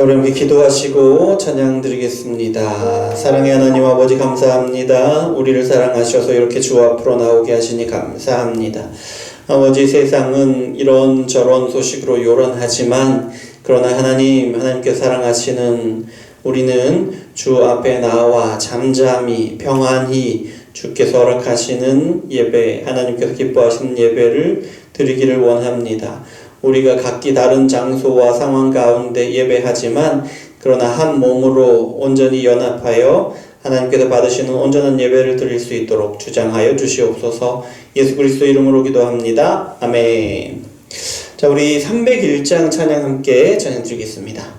우리 함께 기도하시고 찬양 드리겠습니다. 사랑의 하나님 아버지 감사합니다. 우리를 사랑하셔서 이렇게 주 앞으로 나오게 하시니 감사합니다. 아버지, 세상은 이런저런 소식으로 요란하지만 그러나 하나님께 사랑하시는 우리는 주 앞에 나와 잠잠히 평안히 주께서 허락하시는 예배, 하나님께서 기뻐하시는 예배를 드리기를 원합니다. 우리가 각기 다른 장소와 상황 가운데 예배하지만 그러나 한 몸으로 온전히 연합하여 하나님께서 받으시는 온전한 예배를 드릴 수 있도록 주장하여 주시옵소서. 예수 그리스도 이름으로 기도합니다. 아멘. 자, 우리 301장 찬양 함께 찬양 드리겠습니다.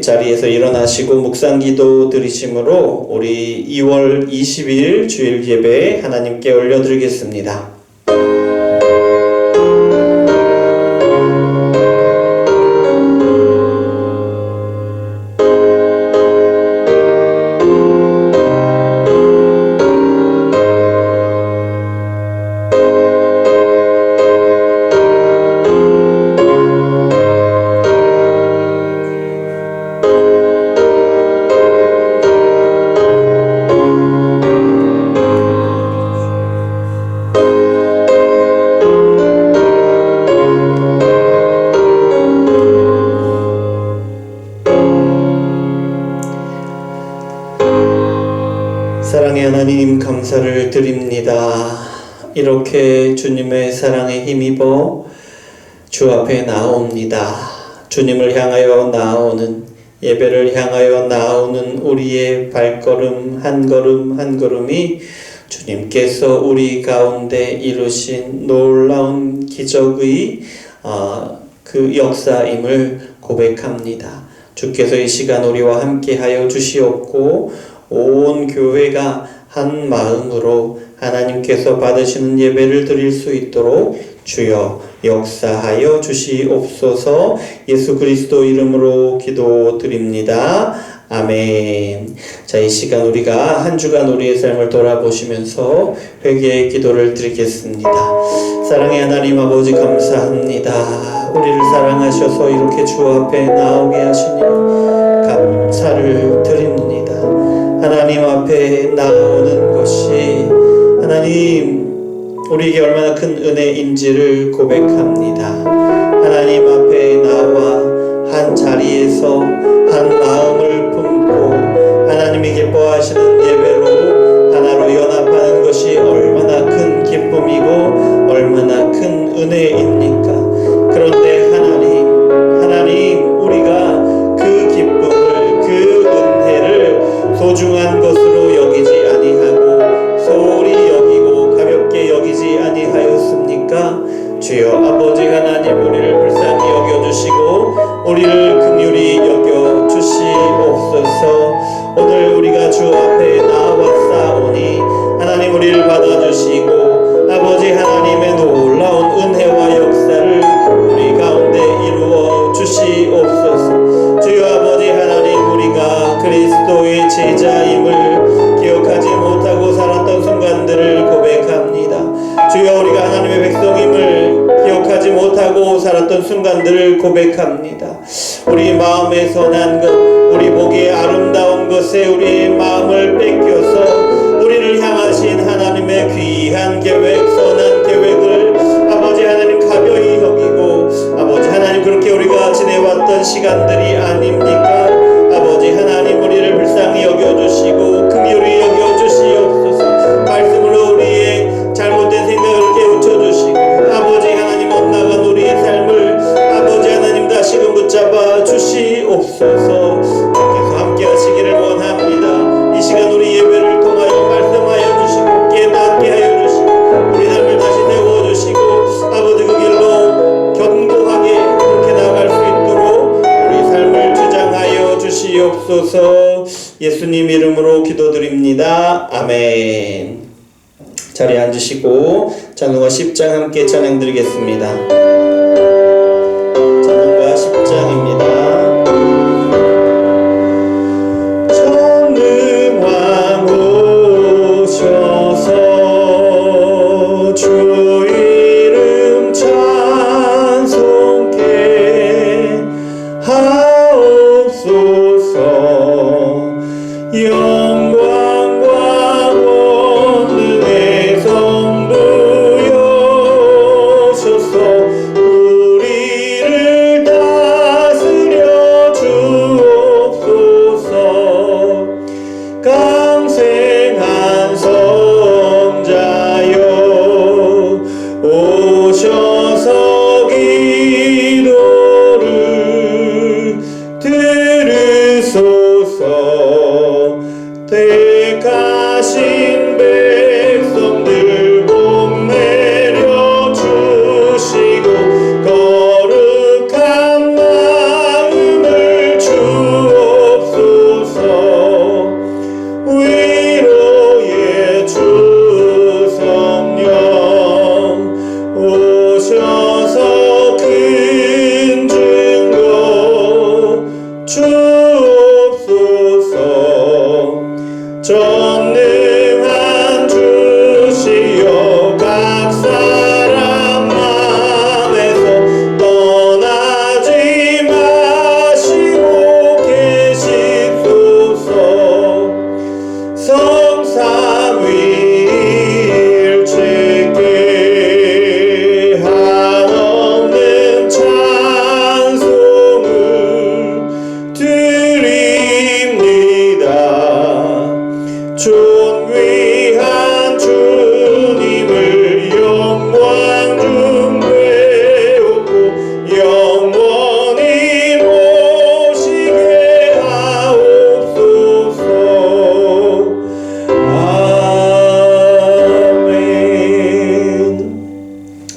자리에서 일어나시고 묵상기도 드리심으로 우리 2월 20일 주일 예배 하나님께 올려드리겠습니다. 사랑의 하나님 감사를 드립니다. 이렇게 주님의 사랑에 힘입어 주 앞에 나옵니다. 주님을 향하여 나오는, 예배를 향하여 나오는 우리의 발걸음 한 걸음 한 걸음이 주님께서 우리 가운데 이루신 놀라운 기적의 그 역사임을 고백합니다. 주께서 이 시간 우리와 함께하여 주시옵고 온 교회가 한 마음으로 하나님께서 받으시는 예배를 드릴 수 있도록 주여 역사하여 주시옵소서. 예수 그리스도 이름으로 기도드립니다. 아멘. 자, 이 시간 우리가 한 주간 우리의 삶을 돌아보시면서 회개의 기도를 드리겠습니다. 사랑의 하나님 아버지 감사합니다. 우리를 사랑하셔서 이렇게 주 앞에 나오게 하시니 감사를 드립니다. 하나님 앞에 나오는 것이 하나님 우리에게 얼마나 큰 은혜인지를 고백합니다. 하나님 앞에 나와 한 자리에서 한 마음을 품고 하나님이 기뻐하시는 예배로 하나로 연합하는 것이 얼마나 큰 기쁨 기쁨이고 얼마나 큰 은혜입니까? 그런데 하나님 우리가 그 기쁨을, 그 은혜를 소중한 것으로 여기지 아니하고 소홀히 여기고 가볍게 여기지 아니하였습니까? 주여 아버지 하나님, 우리를 불쌍히 여겨주시고 우리를 긍휼히 여겨주시옵소서. 오늘 우리가 주 앞에 나왔사오니 하나님 우리를 받아주시고 아버지 하나님의 놀라운 은혜와 역사를 우리 가운데 이루어 주시옵소서. 주여 아버지 하나님, 우리가 그리스도의 제자임을 기억하지 못하고 살았던 순간들을 고백합니다. 주여 우리가 하나님의 백성임을 기억하지 못하고 살았던 순간들을 고백합니다. 우리 마음에 선한 것, 우리 보기에 아름다운 것에 우리의 마음을 뺏겨서 우리를 향하신 하나님의 귀한 계획, 선한 계획을 아버지 하나님 가벼이 여기고 아버지 하나님 그렇게 우리가 지내왔던 시간들이 아닙니까? 아버지 하나님 우리를 불쌍히 여겨주시고 긍휼히 여겨주시옵소서. 말씀으로 우리의 잘못된 생각을 깨우쳐주시고 아버지 하나님 엇나간 우리의 삶을 아버지 하나님 다시금 붙잡아 주시옵소서. 주께서 함께 하시기를 원합니다. 이 시간 우리 예배를 통하여 말씀하여 주시고 깨닫게 하여 주시고 우리 삶을 다시 세워주시고 아버지 그 길로 견고하게 그렇게 나아갈 수 있도록 우리 삶을 주장하여 주시옵소서. 예수님 이름으로 기도드립니다. 아멘. 자리에 앉으시고 찬송가 10장 함께 찬양드리겠습니다. 찬송가 10장입니다. 전능왕 오셔서 주 이름 찬송케 하옵소서. 영광과 권능의 성부여셔서 우리를 다스려 주옵소서. 강생한 성자여 오셔서 기도를 들으소서. 택하신 백성들 복 내려 주시고 거룩한 마음을 주옵소서. 위로의 주 성령 오셔서 큰 증거 주옵소서. 전능한 주시여 각 사람 마음에서 떠나지 마시고 계시소서. 성삼위일체께 한없는 찬송을 드립니다. 존귀한 주님을 영광 중 배우고 영원히 모시게 하옵소서. 아멘.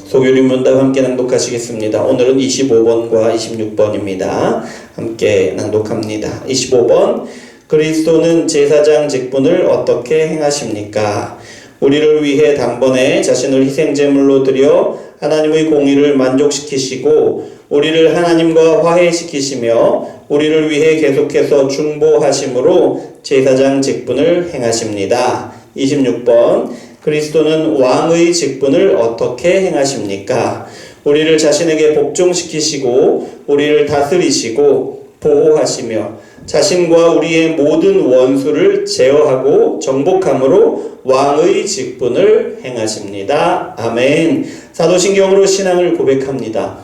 소규리 문답 함께 낭독하시겠습니다. 오늘은 25번과 26번입니다. 함께 낭독합니다. 25번. 그리스도는 제사장 직분을 어떻게 행하십니까? 우리를 위해 단번에 자신을 희생제물로 드려 하나님의 공의를 만족시키시고 우리를 하나님과 화해시키시며 우리를 위해 계속해서 중보하심으로 제사장 직분을 행하십니다. 26번. 그리스도는 왕의 직분을 어떻게 행하십니까? 우리를 자신에게 복종시키시고 우리를 다스리시고 보호하시며 자신과 우리의 모든 원수를 제어하고 정복함으로 왕의 직분을 행하십니다. 아멘. 사도신경으로 신앙을 고백합니다.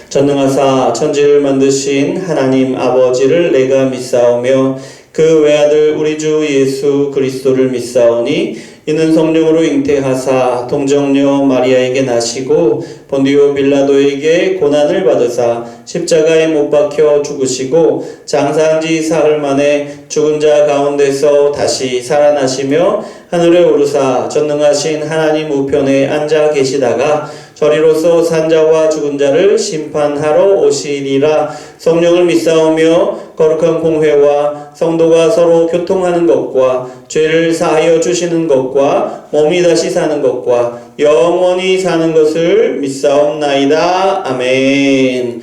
전능하사 천지를 만드신 하나님 아버지를 내가 믿사오며 그 외아들 우리 주 예수 그리스도를 믿사오니 이는 성령으로 잉태하사 동정녀 마리아에게 나시고 본디오 빌라도에게 고난을 받으사 십자가에 못 박혀 죽으시고 장사한 지 사흘 만에 죽은 자 가운데서 다시 살아나시며 하늘에 오르사 전능하신 하나님 우편에 앉아 계시다가 저리로서 산자와 죽은 자를 심판하러 오시리라. 성령을 믿사오며 거룩한 공회와 성도가 서로 교통하는 것과 죄를 사하여 주시는 것과 몸이 다시 사는 것과 영원히 사는 것을 믿사옵나이다. 아멘.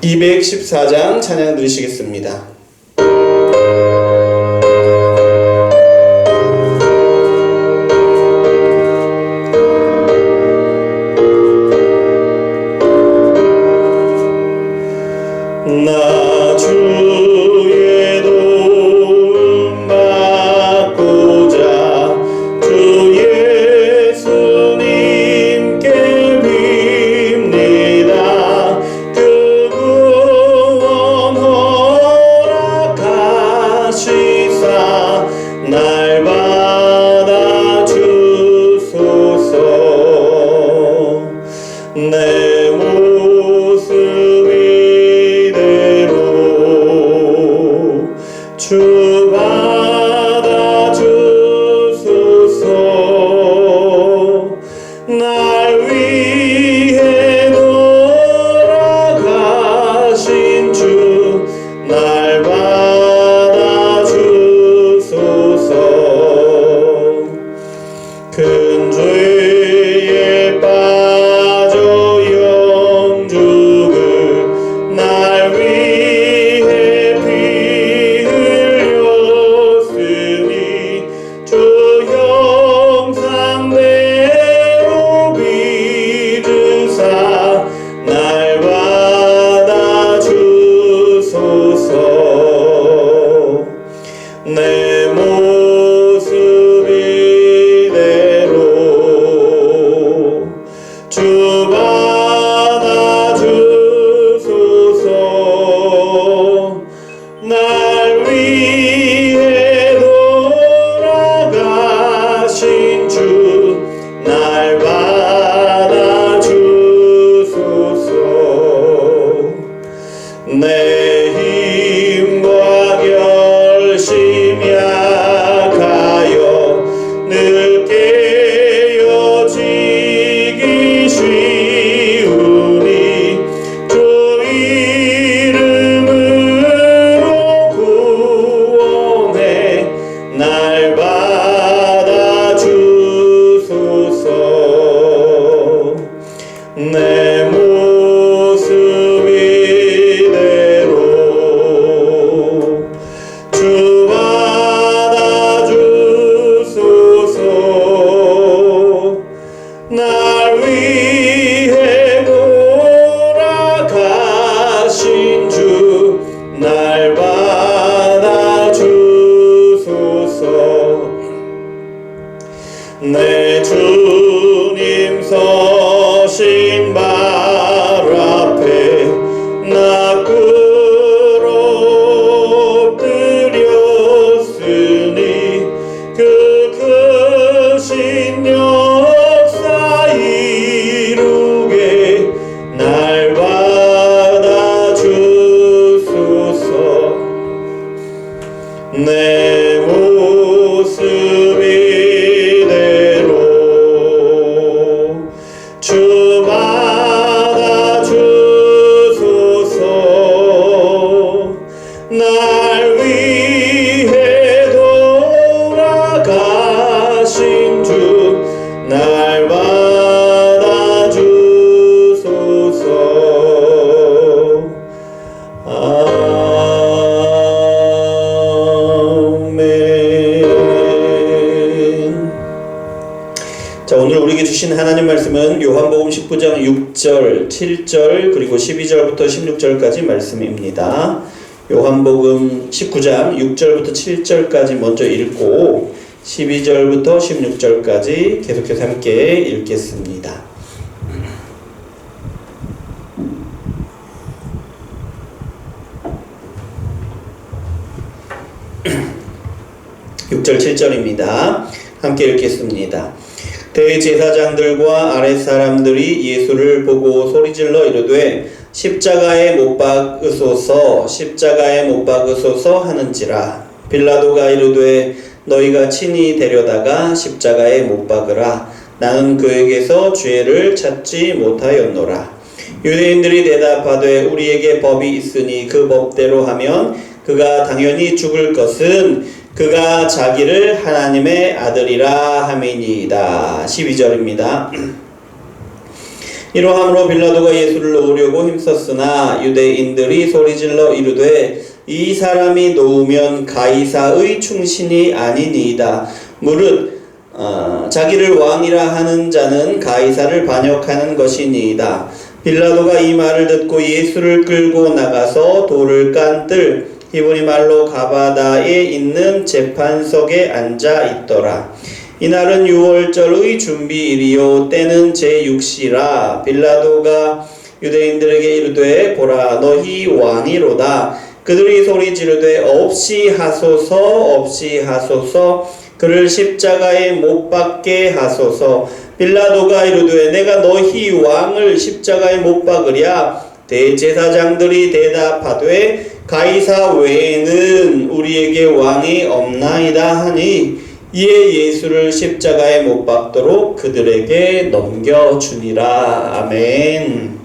214장 찬양 드리시겠습니다. 나 주의 도움 받고자 주 예수님께 빕니다. 그 구원 허락하시사 날 받아 주소서. 내 주 받아 주소서. 날 위해 돌아가신 주 날 받아 주소서. 큰 죄에 빠져 영죽을 날 위해 피 흘렸으니 주 형상대로 빚으사 날 받아 주소서. 내 모습 이대로 주 받아 주소서. 날 위해 돌아가신 주 날 받아 주소서. 내 힘과 결심 약하여 늘 깨어지기 쉬우니 주 이름으로 구원해 날 받아 주소서. 내 모습 이대로 주 받아 주소서. 날 위해 돌아가신 주 날 받아 주소서. 내 주님 서신 발 앞에 나 엎드렸으니 그 크신 역사 이루게 날 받아 주소서. 내 모습 이대로 주 받아 주소서. 날 위해 돌아가신 주 날 받아 주소서. 아멘. 자, 오늘 우리에게 주신 하나님 말씀은 요한복음 19장 6절, 7절 그리고 12절부터 16절까지 말씀입니다. 요한복음 19장 6절부터 7절까지 먼저 읽고 12절부터 16절까지 계속해서 함께 읽겠습니다. 6절 7절입니다. 함께 읽겠습니다. 대제사장들과 아랫사람들이 예수를 보고 소리질러 이르되 십자가에 못 박으소서 십자가에 못 박으소서 하는지라. 빌라도가 이르되 너희가 친히 데려다가 십자가에 못 박으라. 나는 그에게서 죄를 찾지 못하였노라. 유대인들이 대답하되 우리에게 법이 있으니 그 법대로 하면 그가 당연히 죽을 것은 그가 자기를 하나님의 아들이라 함이니이다. 12절입니다. 이러함으로 빌라도가 예수를 놓으려고 힘썼으나 유대인들이 소리질러 이르되 이 사람이 놓으면 가이사의 충신이 아니니이다. 무릇 자기를 왕이라 하는 자는 가이사를 반역하는 것이니이다. 빌라도가 이 말을 듣고 예수를 끌고 나가서 돌을 깐 뜰 히브리 말로 가바다에 있는 재판석에 앉아 있더라. 이날은 유월절의 준비일이요 때는 제6시라. 빌라도가 유대인들에게 이르되 보라 너희 왕이로다. 그들이 소리 지르되 없이 하소서 없이 하소서 그를 십자가에 못 박게 하소서. 빌라도가 이르되 내가 너희 왕을 십자가에 못 박으랴. 대제사장들이 대답하되 가이사 외에는 우리에게 왕이 없나이다 하니 이에 예수를 십자가에 못 박도록 그들에게 넘겨주니라. 아멘.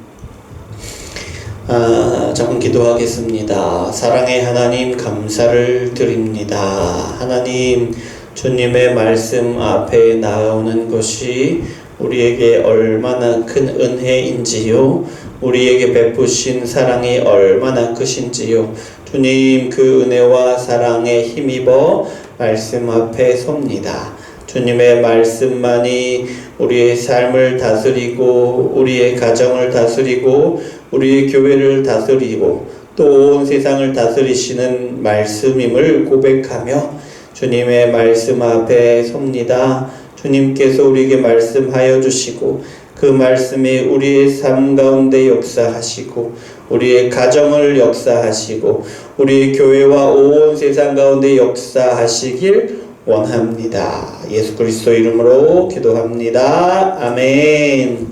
잠깐 기도하겠습니다. 사랑의 하나님 감사를 드립니다. 하나님 주님의 말씀 앞에 나오는 것이 우리에게 얼마나 큰 은혜인지요. 우리에게 베푸신 사랑이 얼마나 크신지요. 주님 그 은혜와 사랑에 힘입어 말씀 앞에 섭니다. 주님의 말씀만이 우리의 삶을 다스리고 우리의 가정을 다스리고 우리의 교회를 다스리고 또 온 세상을 다스리시는 말씀임을 고백하며 주님의 말씀 앞에 섭니다. 주님께서 우리에게 말씀하여 주시고 그 말씀이 우리의 삶 가운데 역사하시고 우리의 가정을 역사하시고 우리의 교회와 온 세상 가운데 역사하시길 원합니다. 예수 그리스도 이름으로 기도합니다. 아멘.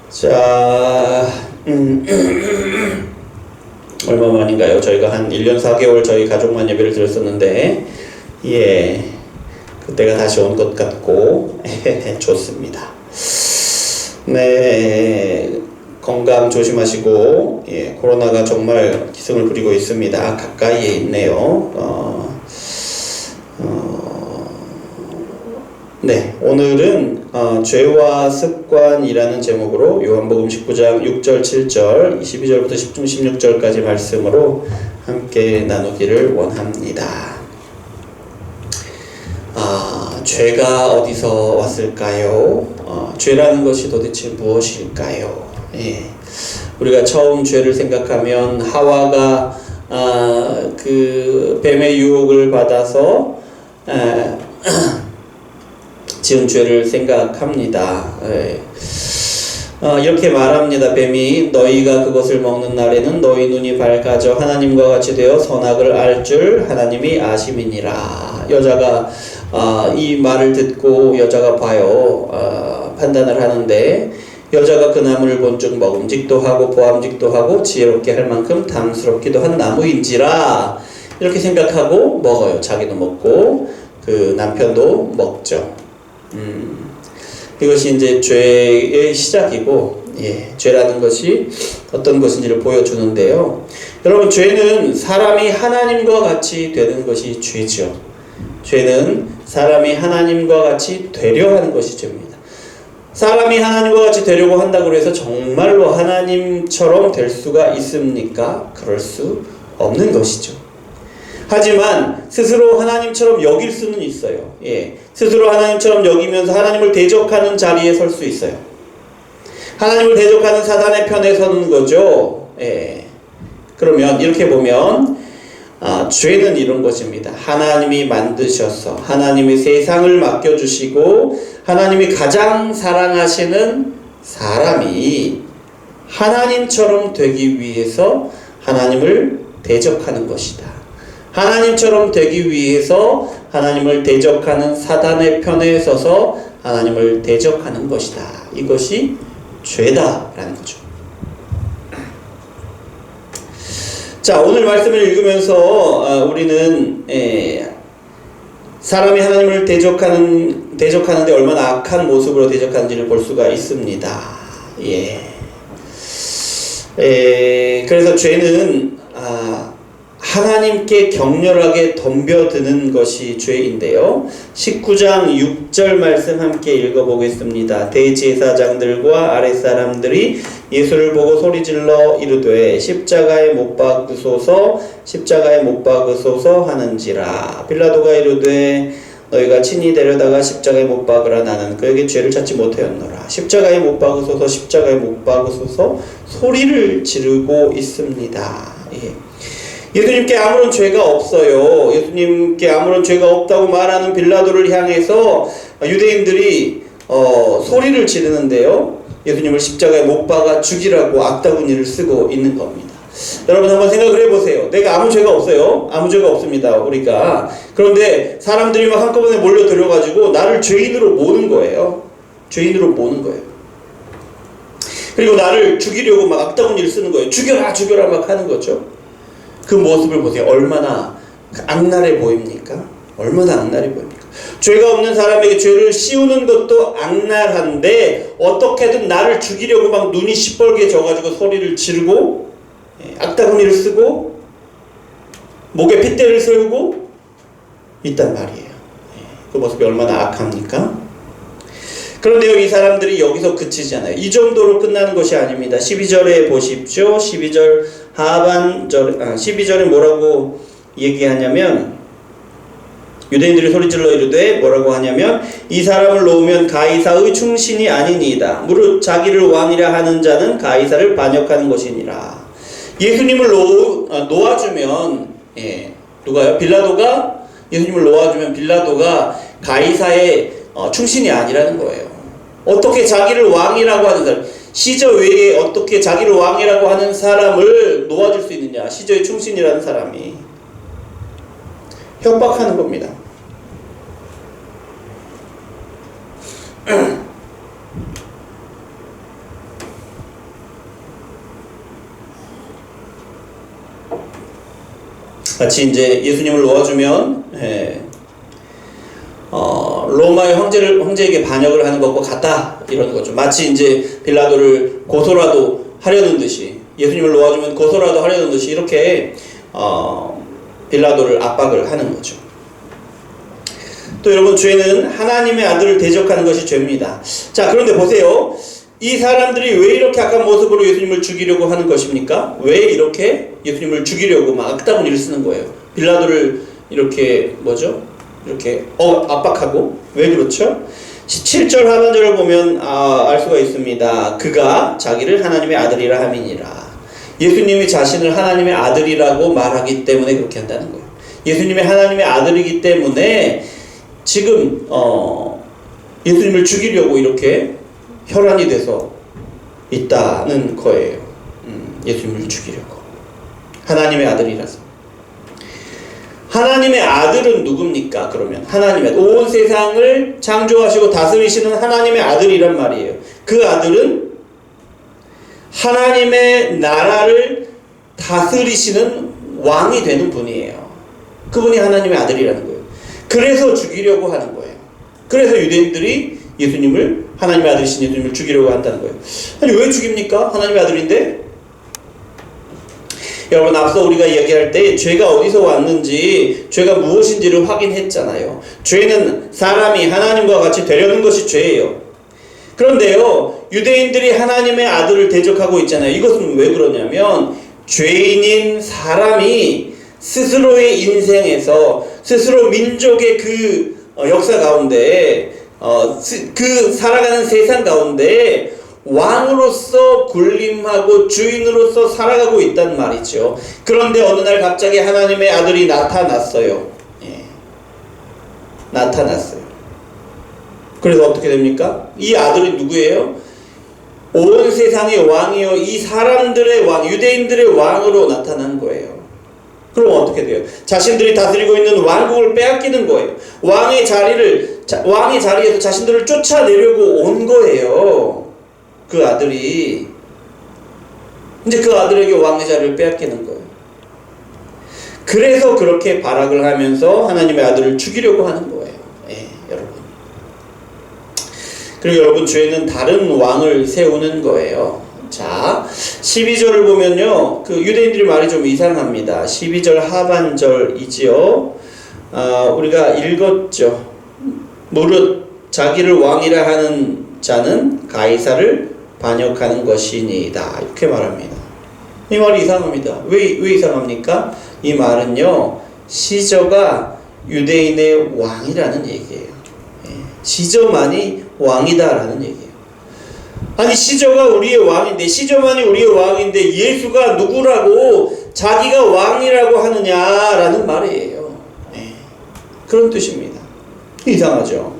자, 얼마 만인가요? 저희가 한 1년 4개월 저희 가족만 예배를 드렸었는데 그때가 다시 온 것 같고 좋습니다. 네, 건강 조심하시고 코로나가 정말 기승을 부리고 있습니다. 가까이에 있네요. 네, 오늘은 죄와 습관이라는 제목으로 요한복음 19장 6절 7절 22절부터 10중 16절까지 말씀으로 함께 나누기를 원합니다. 죄가 어디서 왔을까요? 죄라는 것이 도대체 무엇일까요? 우리가 처음 죄를 생각하면 하와가 그 뱀의 유혹을 받아서 지은 죄를 생각합니다. 이렇게 말합니다. 뱀이 너희가 그것을 먹는 날에는 너희 눈이 밝아져 하나님과 같이 되어 선악을 알 줄 하나님이 아심이니라. 여자가 이 말을 듣고 여자가 봐요. 판단을 하는데 여자가 그 나무를 본즉 먹음직도 하고 보암직도 하고 지혜롭게 할 만큼 탐스럽기도 한 나무인지라 이렇게 생각하고 먹어요. 자기도 먹고 그 남편도 먹죠. 이것이 이제 죄의 시작이고 죄라는 것이 어떤 것인지를 보여주는데요. 여러분 죄는 사람이 하나님과 같이 되는 것이 죄죠. 죄는 사람이 하나님과 같이 되려 하는 것이 죄입니다. 사람이 하나님과 같이 되려고 한다고 해서 정말로 하나님처럼 될 수가 있습니까? 그럴 수 없는 것이죠. 하지만 스스로 하나님처럼 여길 수는 있어요. 스스로 하나님처럼 여기면서 하나님을 대적하는 자리에 설 수 있어요. 하나님을 대적하는 사단의 편에 서는 거죠. 그러면 이렇게 보면 죄는 이런 것입니다. 하나님이 만드셔서 하나님이 세상을 맡겨주시고 하나님이 가장 사랑하시는 사람이 하나님처럼 되기 위해서 하나님을 대적하는 것이다. 하나님처럼 되기 위해서 하나님을 대적하는 사단의 편에 서서 하나님을 대적하는 것이다. 이것이 죄다라는 거죠. 자, 오늘 말씀을 읽으면서 우리는 사람이 하나님을 대적하는데 얼마나 악한 모습으로 대적하는지를 볼 수가 있습니다. 그래서 죄는 하나님께 격렬하게 덤벼드는 것이 죄인데요. 19장 6절 말씀 함께 읽어보겠습니다. 대제사장들과 아랫사람들이 예수를 보고 소리질러 이르되 십자가에 못 박으소서 십자가에 못 박으소서 하는지라. 빌라도가 이르되 너희가 친히 데려다가 십자가에 못 박으라. 나는 그에게 죄를 찾지 못하였노라. 십자가에 못 박으소서 십자가에 못 박으소서 소리를 지르고 있습니다. 예수님께 아무런 죄가 없어요. 예수님께 아무런 죄가 없다고 말하는 빌라도를 향해서 유대인들이 소리를 지르는데요. 예수님을 십자가에 못 박아 죽이라고 악다구니를 쓰고 있는 겁니다. 여러분 한번 생각을 해보세요. 내가 아무 죄가 없어요. 아무 죄가 없습니다. 우리가. 그런데 사람들이 막 한꺼번에 몰려들어가지고 나를 죄인으로 모는 거예요. 죄인으로 모는 거예요. 그리고 나를 죽이려고 막 악다구니를 쓰는 거예요. 죽여라 죽여라 막 하는 거죠. 그 모습을 보세요. 얼마나 악랄해 보입니까? 얼마나 악랄해 보입니까? 죄가 없는 사람에게 죄를 씌우는 것도 악랄한데 어떻게든 나를 죽이려고 막 눈이 시뻘게 져가지고 소리를 지르고 악다구니를 쓰고 목에 핏대를 세우고 있단 말이에요. 그 모습이 얼마나 악합니까? 그런데요, 이 사람들이 여기서 그치지 않아요. 이 정도로 끝나는 것이 아닙니다. 12절에 보십시오. 12절 하반절, 12절에 뭐라고 얘기하냐면, 유대인들이 소리질러 이르되 뭐라고 하냐면, 이 사람을 놓으면 가이사의 충신이 아니니이다. 무릇 자기를 왕이라 하는 자는 가이사를 반역하는 것이니라. 예수님을 놓아주면, 누가요? 빌라도가 예수님을 놓아주면 빌라도가 가이사의 충신이 아니라는 거예요. 어떻게 자기를 왕이라고 하는 사람, 시저 외에 어떻게 자기를 왕이라고 하는 사람을 놓아줄 수 있느냐. 시저의 충신이라는 사람이 협박하는 겁니다. 같이 이제 예수님을 놓아주면 로마의 황제에게 반역을 하는 것과 같다 이런 거죠. 마치 이제 빌라도를 고소라도 하려는 듯이, 예수님을 놓아주면 고소라도 하려는 듯이 이렇게 빌라도를 압박을 하는 거죠. 또 여러분, 죄는 하나님의 아들을 대적하는 것이 죄입니다. 자, 그런데 보세요. 이 사람들이 왜 이렇게 악한 모습으로 예수님을 죽이려고 하는 것입니까? 왜 이렇게 예수님을 죽이려고 막 악다구니를 쓰는 거예요? 빌라도를 이렇게 이렇게 압박하고. 왜 그렇죠? 17절 하반절을 보면 알 수가 있습니다. 그가 자기를 하나님의 아들이라 함이니라. 예수님이 자신을 하나님의 아들이라고 말하기 때문에 그렇게 한다는 거예요. 예수님이 하나님의 아들이기 때문에 지금 예수님을 죽이려고 이렇게 혈안이 돼서 있다는 거예요. 예수님을 죽이려고. 하나님의 아들이라서. 하나님의 아들은 누굽니까? 그러면 하나님의 온 세상을 창조하시고 다스리시는 하나님의 아들이란 말이에요. 그 아들은 하나님의 나라를 다스리시는 왕이 되는 분이에요. 그분이 하나님의 아들이라는 거예요. 그래서 죽이려고 하는 거예요. 그래서 유대인들이 예수님을, 하나님의 아들이신 예수님을 죽이려고 한다는 거예요. 아니, 왜 죽입니까? 하나님의 아들인데? 여러분, 앞서 우리가 이야기할 때 죄가 어디서 왔는지, 죄가 무엇인지를 확인했잖아요. 죄는 사람이 하나님과 같이 되려는 것이 죄예요. 그런데요, 유대인들이 하나님의 아들을 대적하고 있잖아요. 이것은 왜 그러냐면, 죄인인 사람이 스스로의 인생에서, 스스로 민족의 그 역사 가운데, 그 살아가는 세상 가운데 왕으로서 군림하고 주인으로서 살아가고 있단 말이죠. 그런데 어느 날 갑자기 하나님의 아들이 나타났어요. 나타났어요. 그래서 어떻게 됩니까? 이 아들이 누구예요? 온 세상의 왕이요, 이 사람들의 왕, 유대인들의 왕으로 나타난 거예요. 그럼 어떻게 돼요? 자신들이 다스리고 있는 왕국을 빼앗기는 거예요. 왕의 자리에서 자신들을 쫓아내려고 온 거예요. 그 아들이. 이제 그 아들에게 왕의 자리를 빼앗기는 거예요. 그래서 그렇게 발악을 하면서 하나님의 아들을 죽이려고 하는 거예요. 예, 여러분. 그리고 여러분, 죄는 다른 왕을 세우는 거예요. 자, 12절을 보면요, 그 유대인들이 말이 좀 이상합니다. 12절 하반절이지요. 우리가 읽었죠. 무릇 자기를 왕이라 하는 자는 가이사를 반역하는 것이니이다. 이렇게 말합니다. 이 말이 이상합니다. 왜 이상합니까? 이 말은요, 시저가 유대인의 왕이라는 얘기예요. 시저만이 왕이다라는 얘기예요. 아니, 시저가 우리의 왕인데, 시저만이 우리의 왕인데 예수가 누구라고 자기가 왕이라고 하느냐라는 말이에요. 그런 뜻입니다. 이상하죠?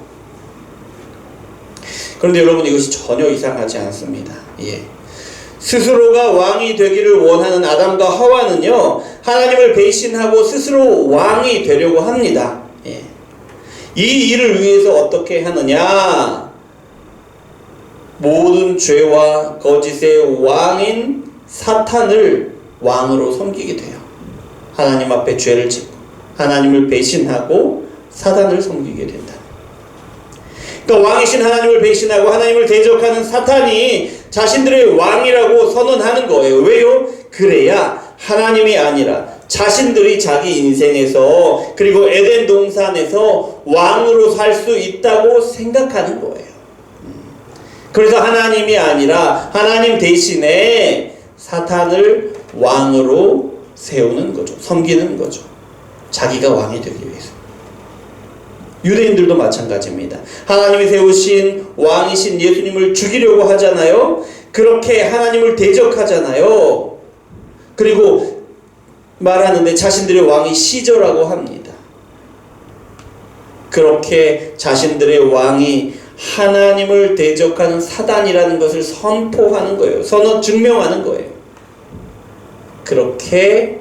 그런데 여러분, 이것이 전혀 이상하지 않습니다. 스스로가 왕이 되기를 원하는 아담과 하와는요, 하나님을 배신하고 스스로 왕이 되려고 합니다. 이 일을 위해서 어떻게 하느냐? 모든 죄와 거짓의 왕인 사탄을 왕으로 섬기게 돼요. 하나님 앞에 죄를 짓고 하나님을 배신하고 사탄을 섬기게 된다. 그러니까 왕이신 하나님을 배신하고 하나님을 대적하는 사탄이 자신들의 왕이라고 선언하는 거예요. 왜요? 그래야 하나님이 아니라 자신들이 자기 인생에서, 그리고 에덴 동산에서 왕으로 살 수 있다고 생각하는 거예요. 그래서 하나님이 아니라 하나님 대신에 사탄을 왕으로 세우는 거죠. 섬기는 거죠. 자기가 왕이 되기 위해서. 유대인들도 마찬가지입니다. 하나님이 세우신 왕이신 예수님을 죽이려고 하잖아요. 그렇게 하나님을 대적하잖아요. 그리고 말하는데 자신들의 왕이 시저라고 합니다. 그렇게 자신들의 왕이 하나님을 대적하는 사단이라는 것을 선포하는 거예요. 증명하는 거예요. 그렇게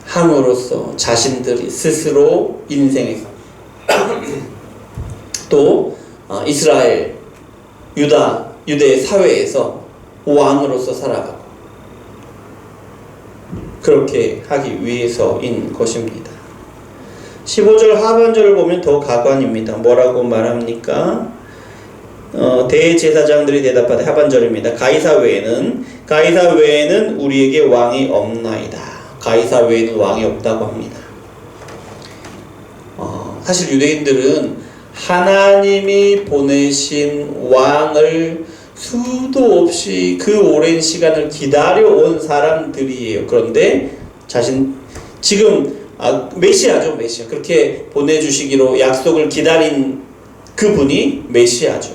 함으로써 자신들이 스스로 인생에서 또 이스라엘, 유대 사회에서 왕으로서 살아가고 그렇게 하기 위해서인 것입니다. 15절 하반절을 보면 더 가관입니다. 뭐라고 말합니까? 대제사장들이 대답하되, 하반절입니다. 가이사 외에는 우리에게 왕이 없나이다. 가이사 외에는 왕이 없다고 합니다. 사실 유대인들은 하나님이 보내신 왕을 수도 없이 그 오랜 시간을 기다려온 사람들이에요. 그런데 지금 메시아죠, 메시아. 그렇게 보내주시기로 약속을 기다린 그분이 메시아죠.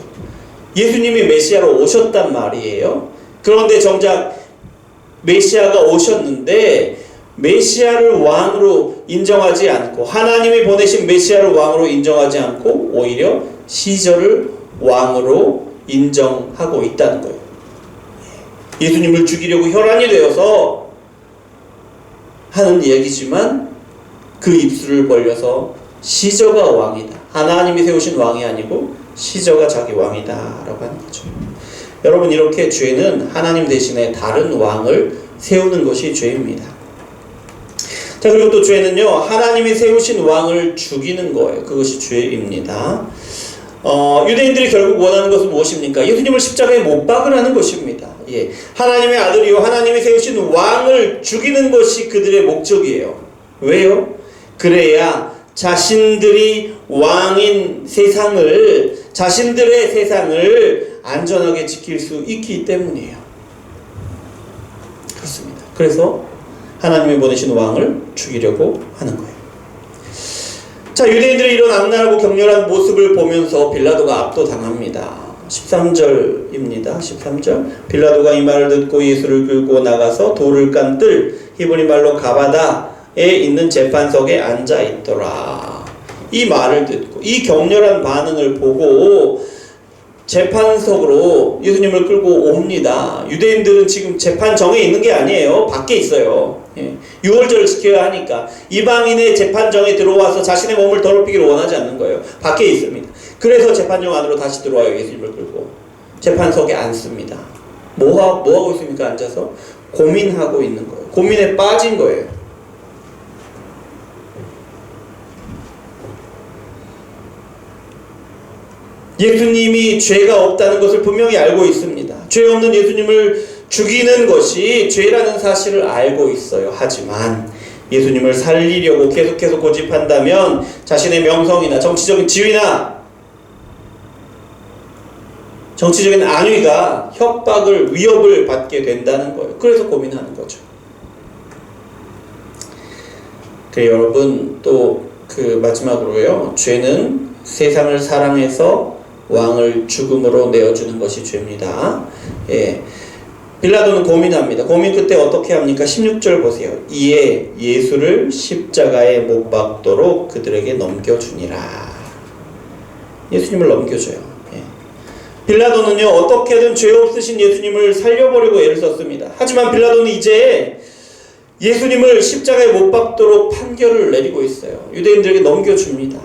예수님이 메시아로 오셨단 말이에요. 그런데 정작 메시아가 오셨는데 메시아를 왕으로 인정하지 않고, 하나님이 보내신 메시아를 왕으로 인정하지 않고 오히려 시저를 왕으로 인정하고 있다는 거예요. 예수님을 죽이려고 혈안이 되어서 하는 이야기지만 그 입술을 벌려서 시저가 왕이다. 하나님이 세우신 왕이 아니고 시저가 자기 왕이다 라고 하는 거죠. 여러분, 이렇게 죄는 하나님 대신에 다른 왕을 세우는 것이 죄입니다. 자, 그리고 또 죄는요, 하나님이 세우신 왕을 죽이는 거예요. 그것이 죄입니다. 유대인들이 결국 원하는 것은 무엇입니까? 예수님을 십자가에 못 박으라는 것입니다. 하나님의 아들이요 하나님이 세우신 왕을 죽이는 것이 그들의 목적이에요. 왜요? 그래야 자신들이 왕인 자신들의 세상을 안전하게 지킬 수 있기 때문이에요. 그렇습니다. 그래서 하나님이 보내신 왕을 죽이려고 하는 거예요. 자, 유대인들의 이런 악랄하고 격렬한 모습을 보면서 빌라도가 압도당합니다. 13절입니다. 13절. 빌라도가 이 말을 듣고 예수를 끌고 나가서 돌을 깐 뜰, 히브리 말로 가바다에 있는 재판석에 앉아 있더라. 이 말을 듣고 이 격렬한 반응을 보고 재판석으로 예수님을 끌고 옵니다. 유대인들은 지금 재판정에 있는 게 아니에요. 밖에 있어요. 유월절을 지켜야 하니까 이방인의 재판정에 들어와서 자신의 몸을 더럽히기를 원하지 않는 거예요. 밖에 있습니다. 그래서 재판정 안으로 다시 들어와요. 예수님을 끌고 재판석에 앉습니다. 뭐 하고 있습니까? 앉아서 고민하고 있는 거예요. 고민에 빠진 거예요. 예수님이 죄가 없다는 것을 분명히 알고 있습니다. 죄 없는 예수님을 죽이는 것이 죄라는 사실을 알고 있어요. 하지만 예수님을 살리려고 계속해서 고집한다면 자신의 명성이나 정치적인 지위나 정치적인 안위가 협박을, 위협을 받게 된다는 거예요. 그래서 고민하는 거죠. 여러분, 또 마지막으로요. 죄는 세상을 사랑해서 왕을 죽음으로 내어주는 것이 죄입니다. 빌라도는 고민합니다. 고민 끝에 어떻게 합니까? 16절 보세요. 이에 예수를 십자가에 못 박도록 그들에게 넘겨주니라. 예수님을 넘겨줘요. 빌라도는요, 어떻게든 죄 없으신 예수님을 살려보려고 애를 썼습니다. 하지만 빌라도는 이제 예수님을 십자가에 못 박도록 판결을 내리고 있어요. 유대인들에게 넘겨줍니다.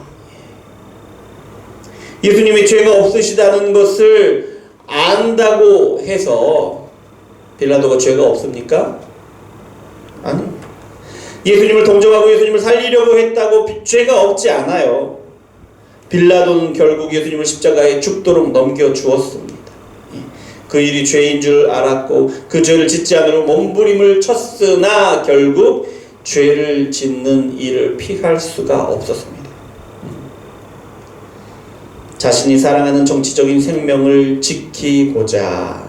예수님이 죄가 없으시다는 것을 안다고 해서 빌라도가 죄가 없습니까? 아니, 예수님을 동정하고 예수님을 살리려고 했다고 죄가 없지 않아요. 빌라도는 결국 예수님을 십자가에 죽도록 넘겨주었습니다. 그 일이 죄인 줄 알았고 그 죄를 짓지 않으려 몸부림을 쳤으나 결국 죄를 짓는 일을 피할 수가 없었습니다. 자신이 사랑하는 정치적인 생명을 지키고자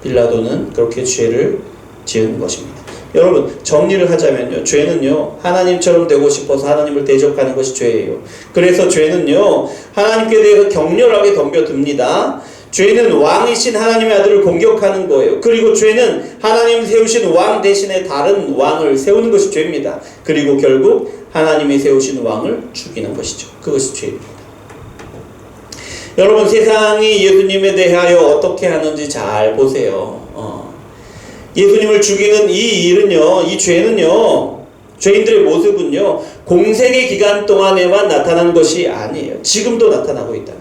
빌라도는 그렇게 죄를 지은 것입니다. 여러분, 정리를 하자면요, 죄는요 하나님처럼 되고 싶어서 하나님을 대적하는 것이 죄예요. 그래서 죄는요 하나님께 대해서 격렬하게 덤벼듭니다. 죄는 왕이신 하나님의 아들을 공격하는 거예요. 그리고 죄는 하나님 세우신 왕 대신에 다른 왕을 세우는 것이 죄입니다. 그리고 결국 하나님이 세우신 왕을 죽이는 것이죠. 그것이 죄입니다. 여러분, 세상이 예수님에 대하여 어떻게 하는지 잘 보세요. 예수님을 죽이는 이 일은요, 이 죄는요, 죄인들의 모습은요, 공생의 기간 동안에만 나타난 것이 아니에요. 지금도 나타나고 있다.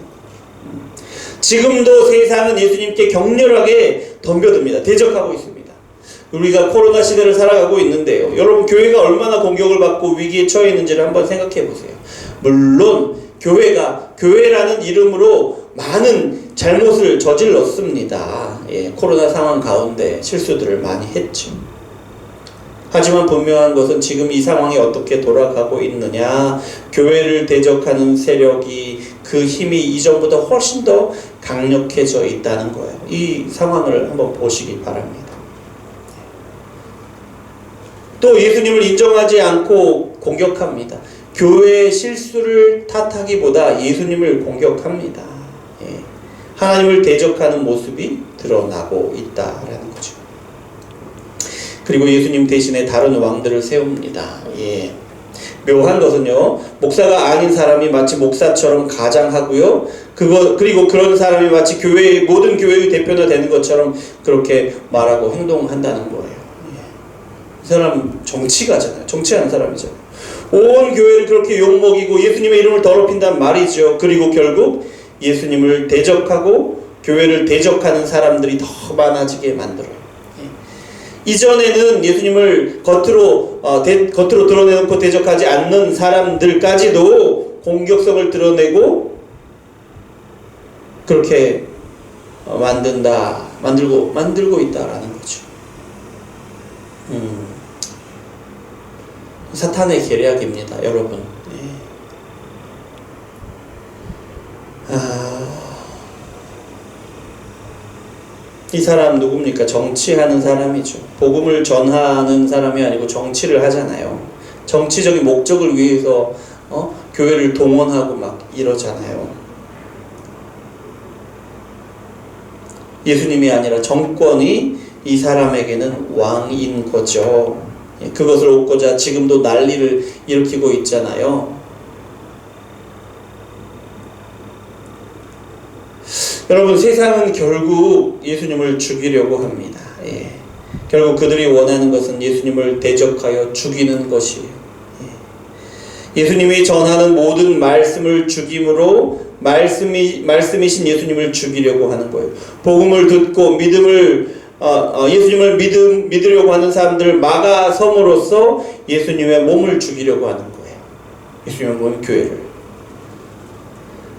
지금도 세상은 예수님께 격렬하게 덤벼듭니다. 대적하고 있습니다. 우리가 코로나 시대를 살아가고 있는데요. 여러분, 교회가 얼마나 공격을 받고 위기에 처해 있는지를 한번 생각해 보세요. 물론 교회가 교회라는 이름으로 많은 잘못을 저질렀습니다. 코로나 상황 가운데 실수들을 많이 했죠. 하지만 분명한 것은 지금 이 상황이 어떻게 돌아가고 있느냐, 교회를 대적하는 세력이 그 힘이 이전보다 훨씬 더 강력해져 있다는 거예요. 이 상황을 한번 보시기 바랍니다. 또 예수님을 인정하지 않고 공격합니다. 교회의 실수를 탓하기보다 예수님을 공격합니다. 하나님을 대적하는 모습이 드러나고 있다라는 거죠. 그리고 예수님 대신에 다른 왕들을 세웁니다. 묘한 것은요, 목사가 아닌 사람이 마치 목사처럼 가장하고요, 그리고 그런 사람이 마치 모든 교회의 대표가 되는 것처럼 그렇게 말하고 행동한다는 거예요. 이 사람 정치가잖아요. 정치하는 사람이잖아요. 온 교회를 그렇게 욕먹이고 예수님의 이름을 더럽힌단 말이죠. 그리고 결국 예수님을 대적하고 교회를 대적하는 사람들이 더 많아지게 만들어요. 이전에는 예수님을 겉으로 드러내놓고 대적하지 않는 사람들까지도 공격성을 드러내고 그렇게 만들고 있다라는 거죠. 사탄의 계략입니다, 여러분. 이 사람 누굽니까? 정치하는 사람이죠. 복음을 전하는 사람이 아니고 정치를 하잖아요. 정치적인 목적을 위해서 교회를 동원하고 막 이러잖아요. 예수님이 아니라 정권이 이 사람에게는 왕인 거죠. 그것을 얻고자 지금도 난리를 일으키고 있잖아요. 여러분, 세상은 결국 예수님을 죽이려고 합니다. 결국 그들이 원하는 것은 예수님을 대적하여 죽이는 것이에요. 예수님이 전하는 모든 말씀을 죽임으로 말씀이신 예수님을 죽이려고 하는 거예요. 복음을 듣고 예수님을 믿으려고 하는 사람들을 막아섬으로써 예수님의 몸을 죽이려고 하는 거예요. 예수님의 몸,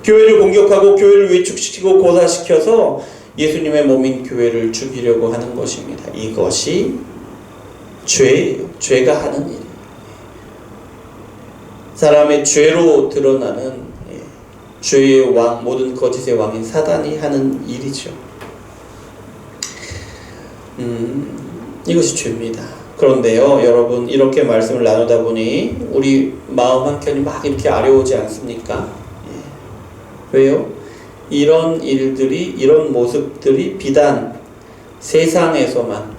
교회를 공격하고 교회를 위축시키고 고사시켜서 예수님의 몸인 교회를 죽이려고 하는 것입니다. 이것이 죄예요. 죄가 하는 일이에요. 사람의 죄로 드러나는 죄의 왕, 모든 거짓의 왕인 사단이 하는 일이죠. 이것이 죄입니다. 그런데요, 여러분, 이렇게 말씀을 나누다 보니 우리 마음 한켠이 막 이렇게 아려오지 않습니까? 왜요? 이런 일들이, 이런 모습들이 비단 세상에서만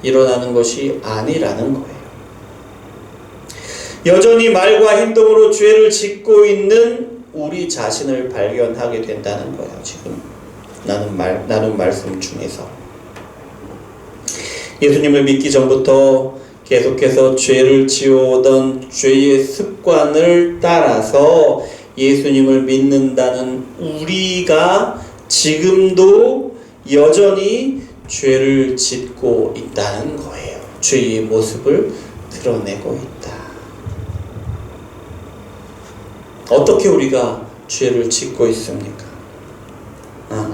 일어나는 것이 아니라는 거예요. 여전히 말과 행동으로 죄를 짓고 있는 우리 자신을 발견하게 된다는 거예요. 지금 나눈 말씀 중에서. 예수님을 믿기 전부터 계속해서 죄를 지어오던 죄의 습관을 따라서 예수님을 믿는다는 우리가 지금도 여전히 죄를 짓고 있다는 거예요. 죄의 모습을 드러내고 있다. 어떻게 우리가 죄를 짓고 있습니까?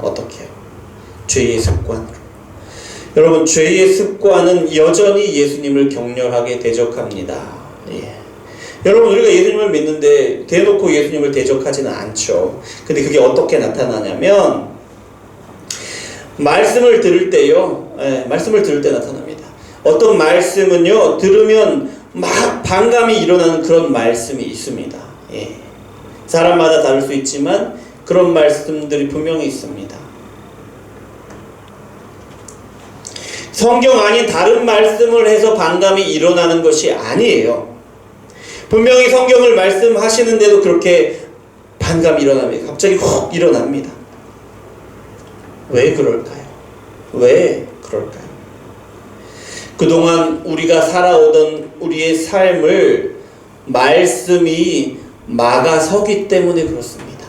어떻게요? 죄의 습관으로. 여러분, 죄의 습관은 여전히 예수님을 격렬하게 대적합니다. 여러분, 우리가 예수님을 믿는데 대놓고 예수님을 대적하지는 않죠. 근데 그게 어떻게 나타나냐면 말씀을 들을 때요. 말씀을 들을 때 나타납니다. 어떤 말씀은요, 들으면 막 반감이 일어나는 그런 말씀이 있습니다. 사람마다 다를 수 있지만 그런 말씀들이 분명히 있습니다. 성경 아닌 다른 말씀을 해서 반감이 일어나는 것이 아니에요. 분명히 성경을 말씀하시는데도 그렇게 반감이 일어납니다. 갑자기 훅 일어납니다. 왜 그럴까요? 왜 그럴까요? 그동안 우리가 살아오던 우리의 삶을 말씀이 막아서기 때문에 그렇습니다.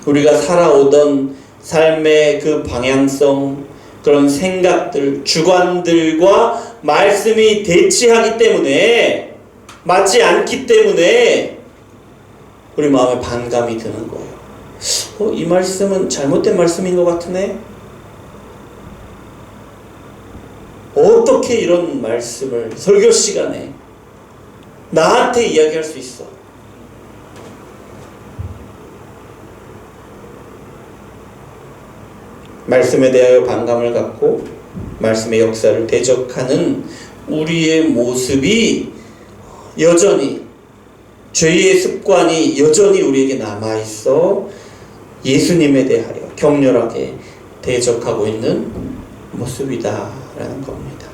우리가 살아오던 삶의 그 방향성, 그런 생각들, 주관들과 말씀이 대치하기 때문에, 맞지 않기 때문에 우리 마음에 반감이 드는 거예요. 이 말씀은 잘못된 말씀인 것 같으네? 어떻게 이런 말씀을 설교 시간에 나한테 이야기할 수 있어? 말씀에 대하여 반감을 갖고 말씀의 역사를 대적하는 우리의 모습이 여전히, 죄의 습관이 여전히 우리에게 남아있어 예수님에 대하여 격렬하게 대적하고 있는 모습이다라는 겁니다.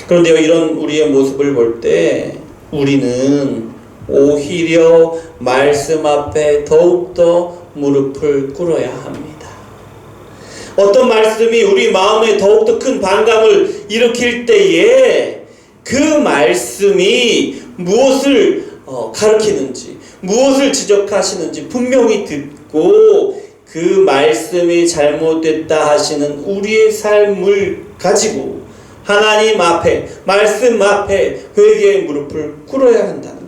그런데요, 이런 우리의 모습을 볼 때 우리는 오히려 말씀 앞에 더욱더 무릎을 꿇어야 합니다. 어떤 말씀이 우리 마음에 더욱더 큰 반감을 일으킬 때에 그 말씀이 무엇을 가르치는지, 무엇을 지적하시는지 분명히 듣고 그 말씀이 잘못됐다 하시는 우리의 삶을 가지고 하나님 앞에, 말씀 앞에 회개의 무릎을 꿇어야 한다는 겁니다.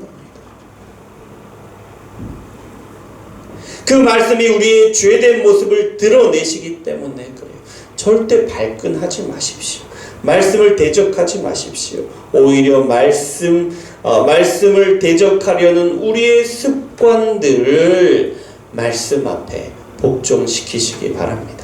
그 말씀이 우리의 죄된 모습을 드러내시기 때문에 그래요. 절대 발끈하지 마십시오. 말씀을 대적하지 마십시오. 오히려 말씀을 대적하려는 우리의 습관들을 말씀 앞에 복종시키시기 바랍니다.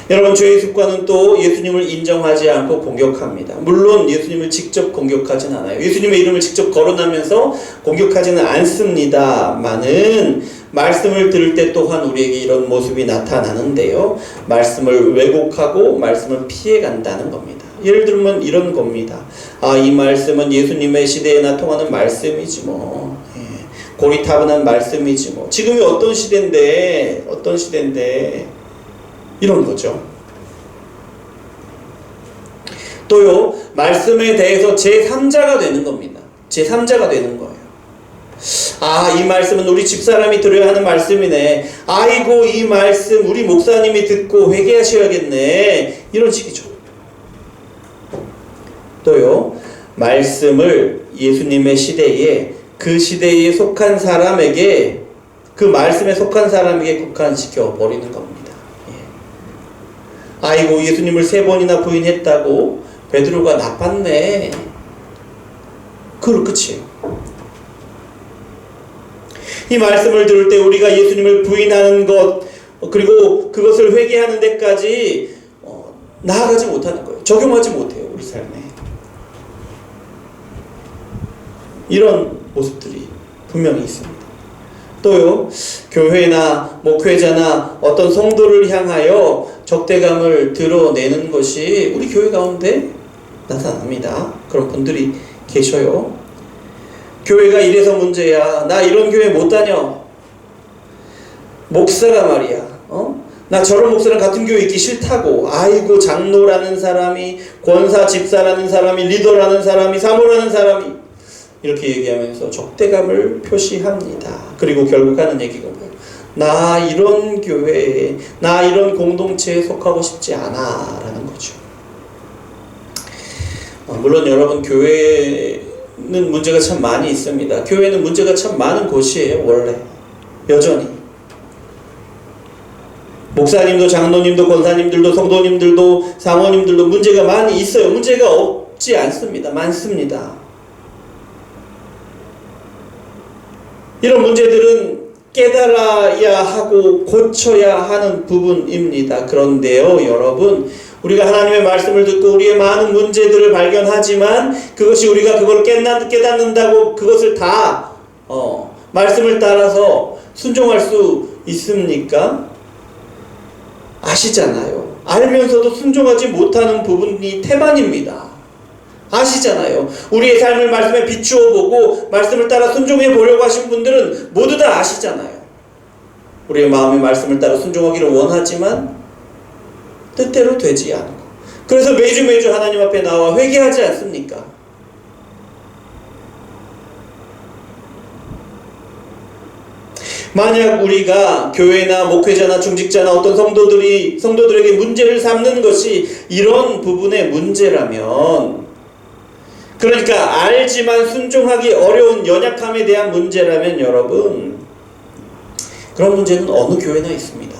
여러분, 죄의 습관은 또 예수님을 인정하지 않고 공격합니다. 물론 예수님을 직접 공격하진 않아요. 예수님의 이름을 직접 거론하면서 공격하지는 않습니다만은 말씀을 들을 때 또한 우리에게 이런 모습이 나타나는데요. 말씀을 왜곡하고 말씀을 피해간다는 겁니다. 예를 들면 이런 겁니다. 이 말씀은 예수님의 시대에 나통하는 말씀이지 뭐. 고리타분한 말씀이지 뭐. 지금이 어떤 시대인데 이런 거죠. 또요, 말씀에 대해서 제3자가 되는 겁니다. 제3자가 되는 거예요. 아, 이 말씀은 우리 집사람이 들어야 하는 말씀이네. 아이고, 이 말씀 우리 목사님이 듣고 회개하셔야겠네. 이런 식이죠. 또요, 말씀을 예수님의 시대에 그 시대에 속한 사람에게, 그 말씀에 속한 사람에게 국한시켜 버리는 겁니다. 예. 아이고, 예수님을 3번이나 부인했다고 베드로가 나빴네. 그걸로 끝이에요. 이 말씀을 들을 때 우리가 예수님을 부인하는 것, 그리고 그것을 회개하는 데까지 나아가지 못하는 거예요. 적용하지 못해요, 우리 삶에. 이런 모습들이 분명히 있습니다. 또요, 교회나 목회자나 어떤 성도를 향하여 적대감을 드러내는 것이 우리 교회 가운데 나타납니다. 그런 분들이 계셔요. 교회가 이래서 문제야. 나 이런 교회 못 다녀. 목사가 말이야. 나 저런 목사랑 같은 교회 있기 싫다고. 아이고, 장로라는 사람이, 권사 집사라는 사람이, 리더라는 사람이, 사모라는 사람이 이렇게 얘기하면서 적대감을 표시합니다. 그리고 결국 하는 얘기가 뭐예요? 나 이런 교회에, 나 이런 공동체에 속하고 싶지 않아 라는 거죠. 물론 여러분, 교회는 문제가 참 많이 있습니다. 교회는 문제가 참 많은 곳이에요. 원래 여전히 목사님도 장로님도 권사님들도 성도님들도 사모님들도 문제가 많이 있어요. 문제가 없지 않습니다. 많습니다. 이런 문제들은 깨달아야 하고 고쳐야 하는 부분입니다. 그런데요, 여러분, 우리가 하나님의 말씀을 듣고 우리의 많은 문제들을 발견하지만 그것이 우리가 그걸 깨닫는다고 그것을 다 말씀을 따라서 순종할 수 있습니까? 아시잖아요. 알면서도 순종하지 못하는 부분이 태반입니다. 아시잖아요. 우리의 삶을 말씀에 비추어 보고 말씀을 따라 순종해 보려고 하신 분들은 모두 다 아시잖아요. 우리의 마음의 말씀을 따라 순종하기를 원하지만 뜻대로 되지 않고, 그래서 매주 하나님 앞에 나와 회개하지 않습니까? 만약 우리가 교회나 목회자나 중직자나 어떤 성도들에게 문제를 삼는 것이 이런 부분의 문제라면, 그러니까 알지만 순종하기 어려운 연약함에 대한 문제라면 여러분, 그런 문제는 어느 교회나 있습니다.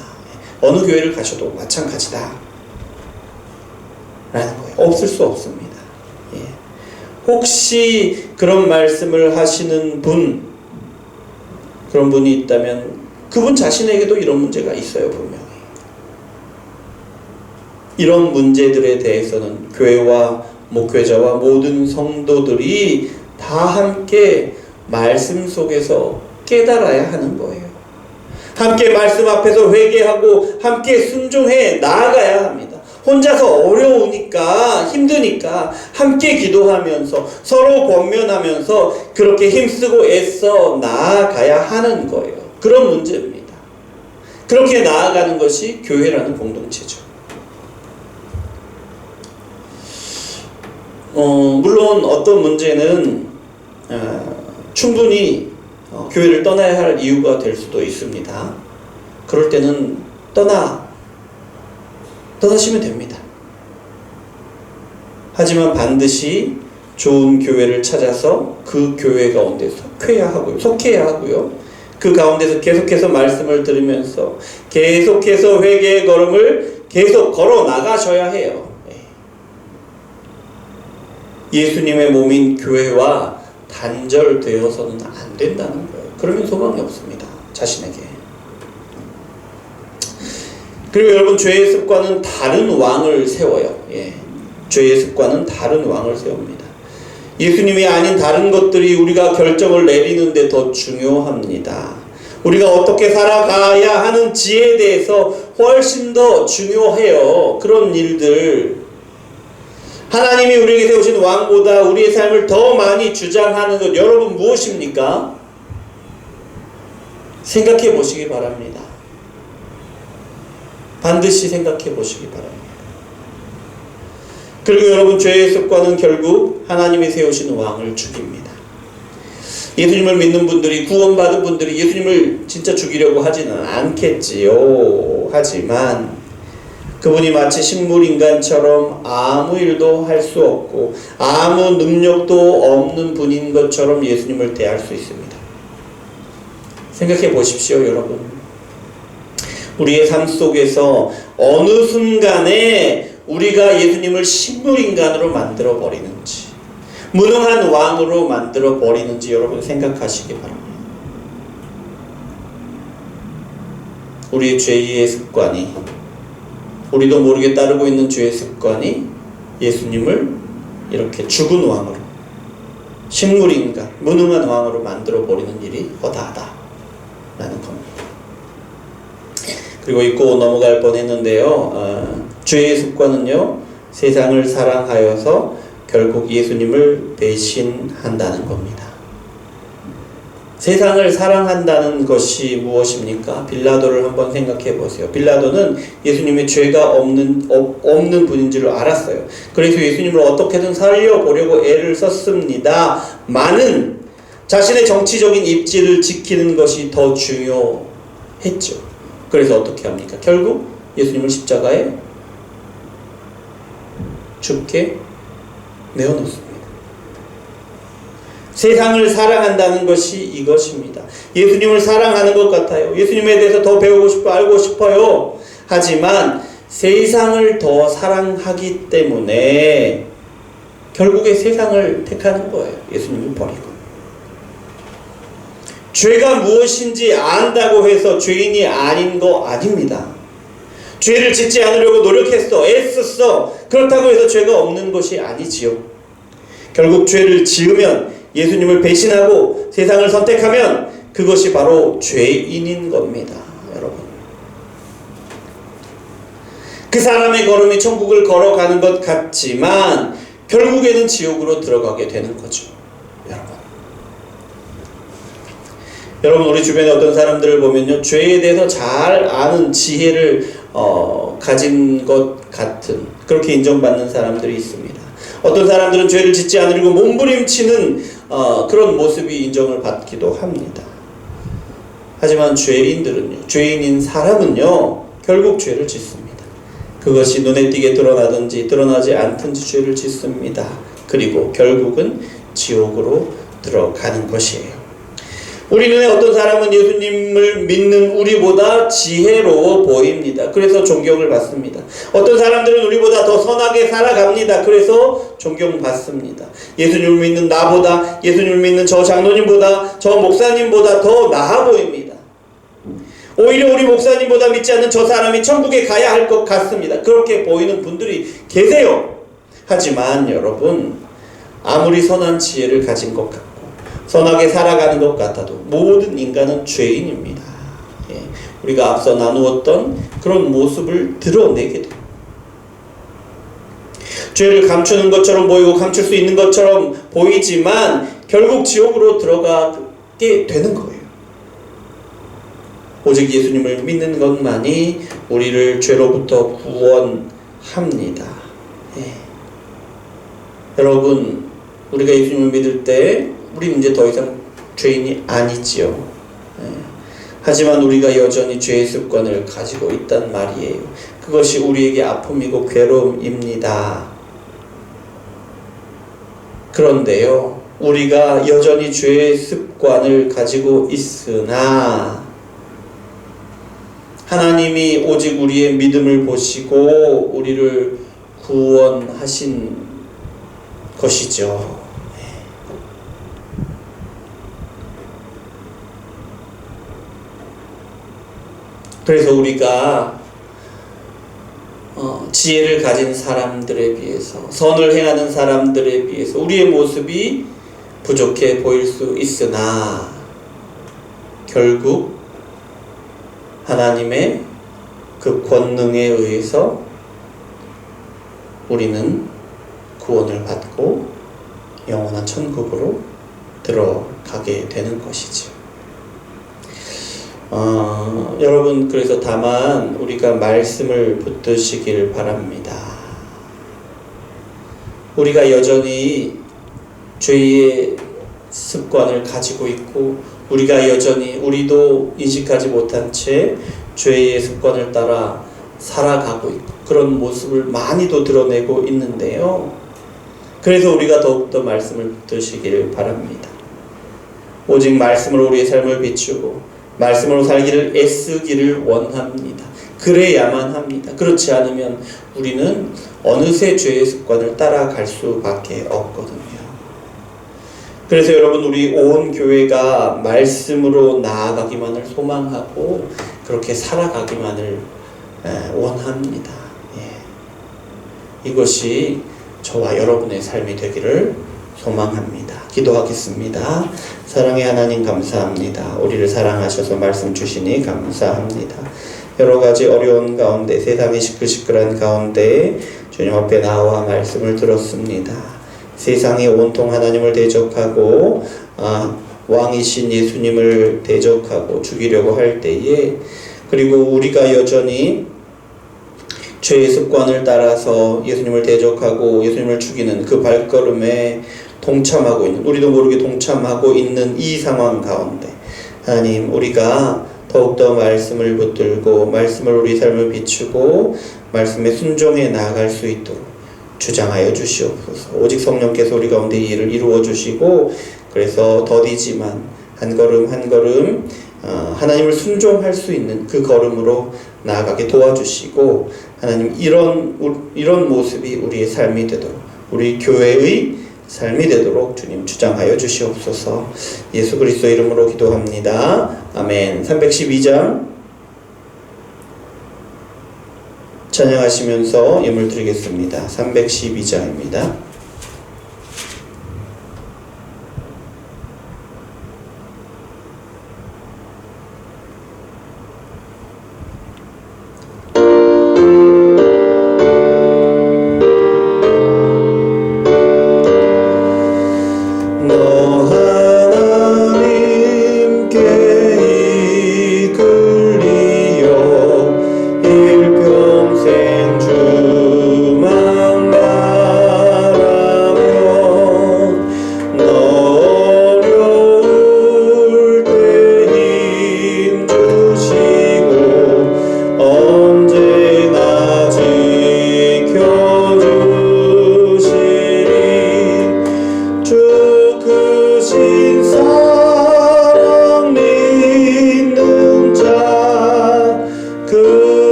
어느 교회를 가셔도 마찬가지다 라는 거예요. 없을 수 없습니다. 예. 혹시 그런 말씀을 하시는 분, 그런 분이 있다면 그분 자신에게도 이런 문제가 있어요. 분명히. 이런 문제들에 대해서는 교회와 목회자와 모든 성도들이 다 함께 말씀 속에서 깨달아야 하는 거예요. 함께 말씀 앞에서 회개하고 함께 순종해 나아가야 합니다. 혼자서 어려우니까, 힘드니까 함께 기도하면서 서로 권면하면서 그렇게 힘쓰고 애써 나아가야 하는 거예요. 그런 문제입니다. 그렇게 나아가는 것이 교회라는 공동체죠. 물론 어떤 문제는 충분히 교회를 떠나야 할 이유가 될 수도 있습니다. 그럴 때는 떠나시면 됩니다. 하지만 반드시 좋은 교회를 찾아서 그 교회 가운데 속해야 하고요. 그 가운데서 계속해서 말씀을 들으면서 계속해서 회개의 걸음을 계속 걸어 나가셔야 해요. 예수님의 몸인 교회와 단절되어서는 안 된다는 거예요. 그러면 소망이 없습니다. 자신에게. 그리고 여러분, 죄의 습관은 다른 왕을 세워요. 죄의 습관은 다른 왕을 세웁니다. 예수님이 아닌 다른 것들이 우리가 결정을 내리는데 더 중요합니다. 우리가 어떻게 살아가야 하는지에 대해서 훨씬 더 중요해요. 그런 일들. 하나님이 우리에게 세우신 왕보다 우리의 삶을 더 많이 주장하는 것, 여러분 무엇입니까? 생각해 보시기 바랍니다. 반드시 생각해 보시기 바랍니다. 그리고 여러분, 죄의 습관은 결국 하나님이 세우신 왕을 죽입니다. 예수님을 믿는 분들이, 구원받은 분들이 예수님을 진짜 죽이려고 하지는 않겠지요. 하지만 그분이 마치 식물인간처럼 아무 일도 할 수 없고 아무 능력도 없는 분인 것처럼 예수님을 대할 수 있습니다. 생각해 보십시오, 여러분. 우리의 삶 속에서 어느 순간에 우리가 예수님을 식물인간으로 만들어 버리는지, 무능한 왕으로 만들어 버리는지 여러분 생각하시기 바랍니다. 우리의 죄의 습관이, 우리도 모르게 따르고 있는 죄의 습관이 예수님을 이렇게 죽은 왕으로, 식물인간, 무능한 왕으로 만들어 버리는 일이 허다하다라는 겁니다. 그리고 잊고 넘어갈 뻔했는데요. 죄의 습관은요, 세상을 사랑하여서 결국 예수님을 배신한다는 겁니다. 세상을 사랑한다는 것이 무엇입니까? 빌라도를 한번 생각해 보세요. 빌라도는 예수님의 죄가 없는 분인 줄 알았어요. 그래서 예수님을 어떻게든 살려보려고 애를 썼습니다. 많은 자신의 정치적인 입지를 지키는 것이 더 중요했죠. 그래서 어떻게 합니까? 결국 예수님을 십자가에 죽게 내어놓습니다. 세상을 사랑한다는 것이 이것입니다. 예수님을 사랑하는 것 같아요. 예수님에 대해서 더 배우고 싶어, 알고 싶어요. 하지만 세상을 더 사랑하기 때문에 결국에 세상을 택하는 거예요. 예수님을 버리고. 죄가 무엇인지 안다고 해서 죄인이 아닌 거 아닙니다. 죄를 짓지 않으려고 노력했어, 애썼어. 그렇다고 해서 죄가 없는 것이 아니지요. 결국 죄를 지으면, 예수님을 배신하고 세상을 선택하면 그것이 바로 죄인인 겁니다. 여러분, 그 사람의 걸음이 천국을 걸어가는 것 같지만 결국에는 지옥으로 들어가게 되는 거죠. 여러분, 우리 주변에 어떤 사람들을 보면요, 죄에 대해서 잘 아는 지혜를 가진 것 같은, 그렇게 인정받는 사람들이 있습니다. 어떤 사람들은 죄를 짓지 않으려고 몸부림치는 그런 모습이 인정을 받기도 합니다. 하지만 죄인들은요, 죄인인 사람은요, 결국 죄를 짓습니다. 그것이 눈에 띄게 드러나든지 드러나지 않든지 죄를 짓습니다. 그리고 결국은 지옥으로 들어가는 것이에요. 우리 눈에 어떤 사람은 예수님을 믿는 우리보다 지혜로워 보입니다. 그래서 존경을 받습니다. 어떤 사람들은 우리보다 더 선하게 살아갑니다. 그래서 존경받습니다. 예수님을 믿는 나보다, 예수님을 믿는 저 장로님보다, 저 목사님보다 더 나아 보입니다. 오히려 우리 목사님보다 믿지 않는 저 사람이 천국에 가야 할 것 같습니다. 그렇게 보이는 분들이 계세요. 하지만 여러분, 아무리 선한 지혜를 가진 것 같고 선하게 살아가는 것 같아도 모든 인간은 죄인입니다. 우리가 앞서 나누었던 그런 모습을 드러내게 돼요. 죄를 감추는 것처럼 보이고 감출 수 있는 것처럼 보이지만 결국 지옥으로 들어가게 되는 거예요. 오직 예수님을 믿는 것만이 우리를 죄로부터 구원합니다. 여러분, 우리가 예수님을 믿을 때 우리는 이제 더 이상 죄인이 아니지요. 하지만 우리가 여전히 죄의 습관을 가지고 있단 말이에요. 그것이 우리에게 아픔이고 괴로움입니다. 그런데요, 우리가 여전히 죄의 습관을 가지고 있으나 하나님이 오직 우리의 믿음을 보시고 우리를 구원하신 것이죠. 그래서 우리가 지혜를 가진 사람들에 비해서, 선을 행하는 사람들에 비해서 우리의 모습이 부족해 보일 수 있으나 결국 하나님의 그 권능에 의해서 우리는 구원을 받고 영원한 천국으로 들어가게 되는 것이죠. 여러분, 그래서 다만 우리가 말씀을 붙드시길 바랍니다. 우리가 여전히 죄의 습관을 가지고 있고, 우리가 여전히 우리도 인식하지 못한 채 죄의 습관을 따라 살아가고 있고, 그런 모습을 많이도 드러내고 있는데요. 그래서 우리가 더욱더 말씀을 붙드시기를 바랍니다. 오직 말씀으로 우리의 삶을 비추고 말씀으로 살기를 애쓰기를 원합니다. 그래야만 합니다. 그렇지 않으면 우리는 어느새 죄의 습관을 따라갈 수밖에 없거든요. 그래서 여러분, 우리 온 교회가 말씀으로 나아가기만을 소망하고 그렇게 살아가기만을 원합니다. 이것이 저와 여러분의 삶이 되기를 소망합니다. 기도하겠습니다. 사랑의 하나님, 감사합니다. 우리를 사랑하셔서 말씀 주시니 감사합니다. 여러 가지 어려운 가운데, 세상이 시끌시끌한 가운데 주님 앞에 나와 말씀을 들었습니다. 세상이 온통 하나님을 대적하고 왕이신 예수님을 대적하고 죽이려고 할 때에, 그리고 우리가 여전히 죄의 습관을 따라서 예수님을 대적하고 예수님을 죽이는 그 발걸음에 동참하고 있는, 우리도 모르게 동참하고 있는 이 상황 가운데 하나님, 우리가 더욱더 말씀을 붙들고 말씀을 우리 삶을 비추고 말씀에 순종해 나아갈 수 있도록 주장하여 주시옵소서. 오직 성령께서 우리 가운데 이 일을 이루어 주시고, 그래서 더디지만 한 걸음 한 걸음 하나님을 순종할 수 있는 그 걸음으로 나아가게 도와주시고, 하나님, 이런 모습이 우리의 삶이 되도록, 우리 교회의 삶이 되도록 주님 주장하여 주시옵소서. 예수 그리스도 이름으로 기도합니다. 아멘. 312장 찬양하시면서 예물 드리겠습니다. 312장입니다.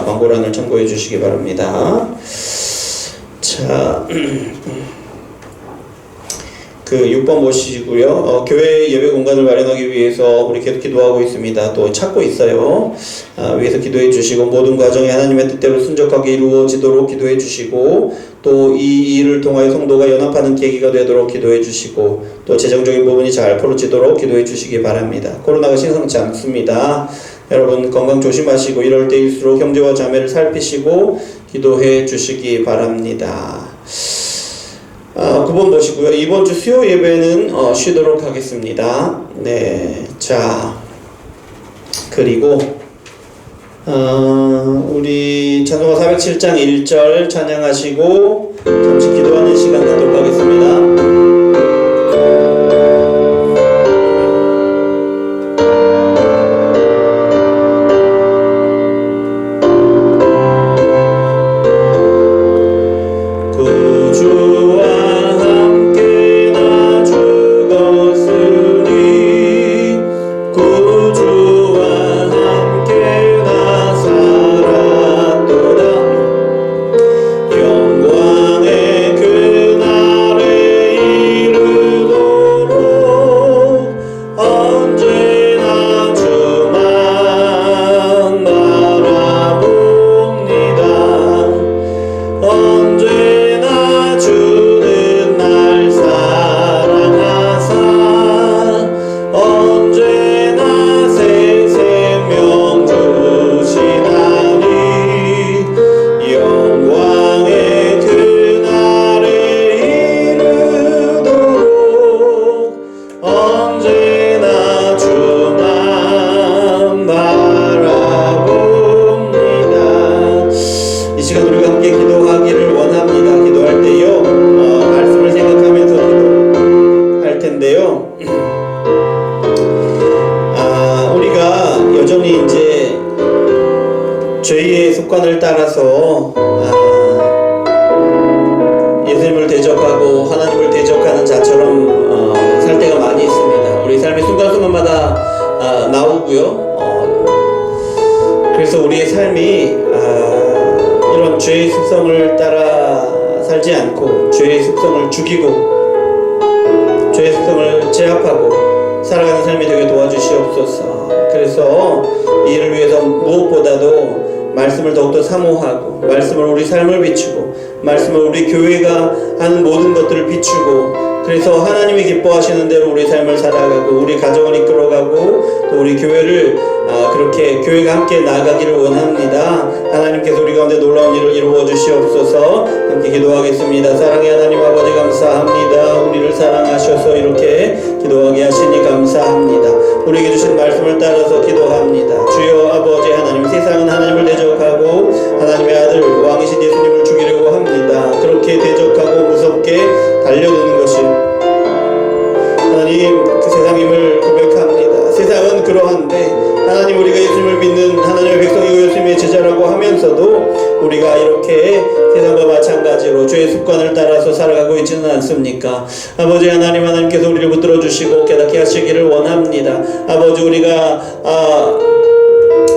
광고란을 참고해 주시기 바랍니다. 자, 그 6번 보시고요. 교회 예배 공간을 마련하기 위해서 우리 계속 기도하고 있습니다. 또 찾고 있어요. 위해서 기도해 주시고 모든 과정이 하나님의 뜻대로 순적하게 이루어지도록 기도해 주시고 또 이 일을 통하여 성도가 연합하는 계기가 되도록 기도해 주시고 또 재정적인 부분이 잘 풀어지도록 기도해 주시기 바랍니다. 코로나가 심상치 않습니다. 여러분 건강 조심하시고 이럴 때일수록 형제와 자매를 살피시고 기도해 주시기 바랍니다. 9번 보시고요. 이번 주 수요 예배는 쉬도록 하겠습니다. 네, 자 그리고 우리 찬송가 407장 1절 찬양하시고 잠시 기도하는 시간 갖도록 하겠습니다. 죄의 습관을 따라서 예수님을 대적하고 하나님을 대적하는 자처럼 살 때가 많이 있습니다. 우리 삶의 순간순간마다 나오고요. 그래서 우리의 삶이 이런 죄의 습성을 따라 살지 않고 죄의 습성을 죽이고 죄의 습성을 제압하고 살아가는 삶이 되게 도와주시옵소서. 그래서 이 일을 위해서 무엇보다도 말씀을 더욱더 사모하고 말씀을 우리 삶을 비추고 말씀을 우리 교회가 하는 모든 것들을 비추고 그래서 하나님이 기뻐하시는 대로 우리 삶을 살아가고 우리 가정을 이끌어가고 또 우리 교회를 그렇게 교회가 함께 나아가기를 원합니다. 하나님께서 우리 가운데 놀라운 일을 이루어 주시옵소서. 함께 기도하겠습니다. 사랑의 하나님 아버지 감사합니다. 우리를 사랑하셔서 이렇게 기도하게 하시니 감사합니다. 우리에게 주신 말씀을 따라서 기도합니다. 주여 아버지 하나님, 세상은 하나님을 대적하고 하나님의 아들 왕이신 예수님을 죽이려고 합니다. 그렇게 대적하고 무섭게 달려드는 것이 하나님 그 세상임을 고백합니다. 세상은 그러한데 하나님 우리가 예수님을 믿는 하나님의 백성이고 예수님의 제자라고 하면서도 우리가 이렇게 세상과 마찬가지로 죄의 습관을 따라서 살아가고 있지는 않습니까? 아버지 하나님, 하나님께서 우리를 붙들어 주시고 깨닫게 하시기를 원합니다. 아버지 우리가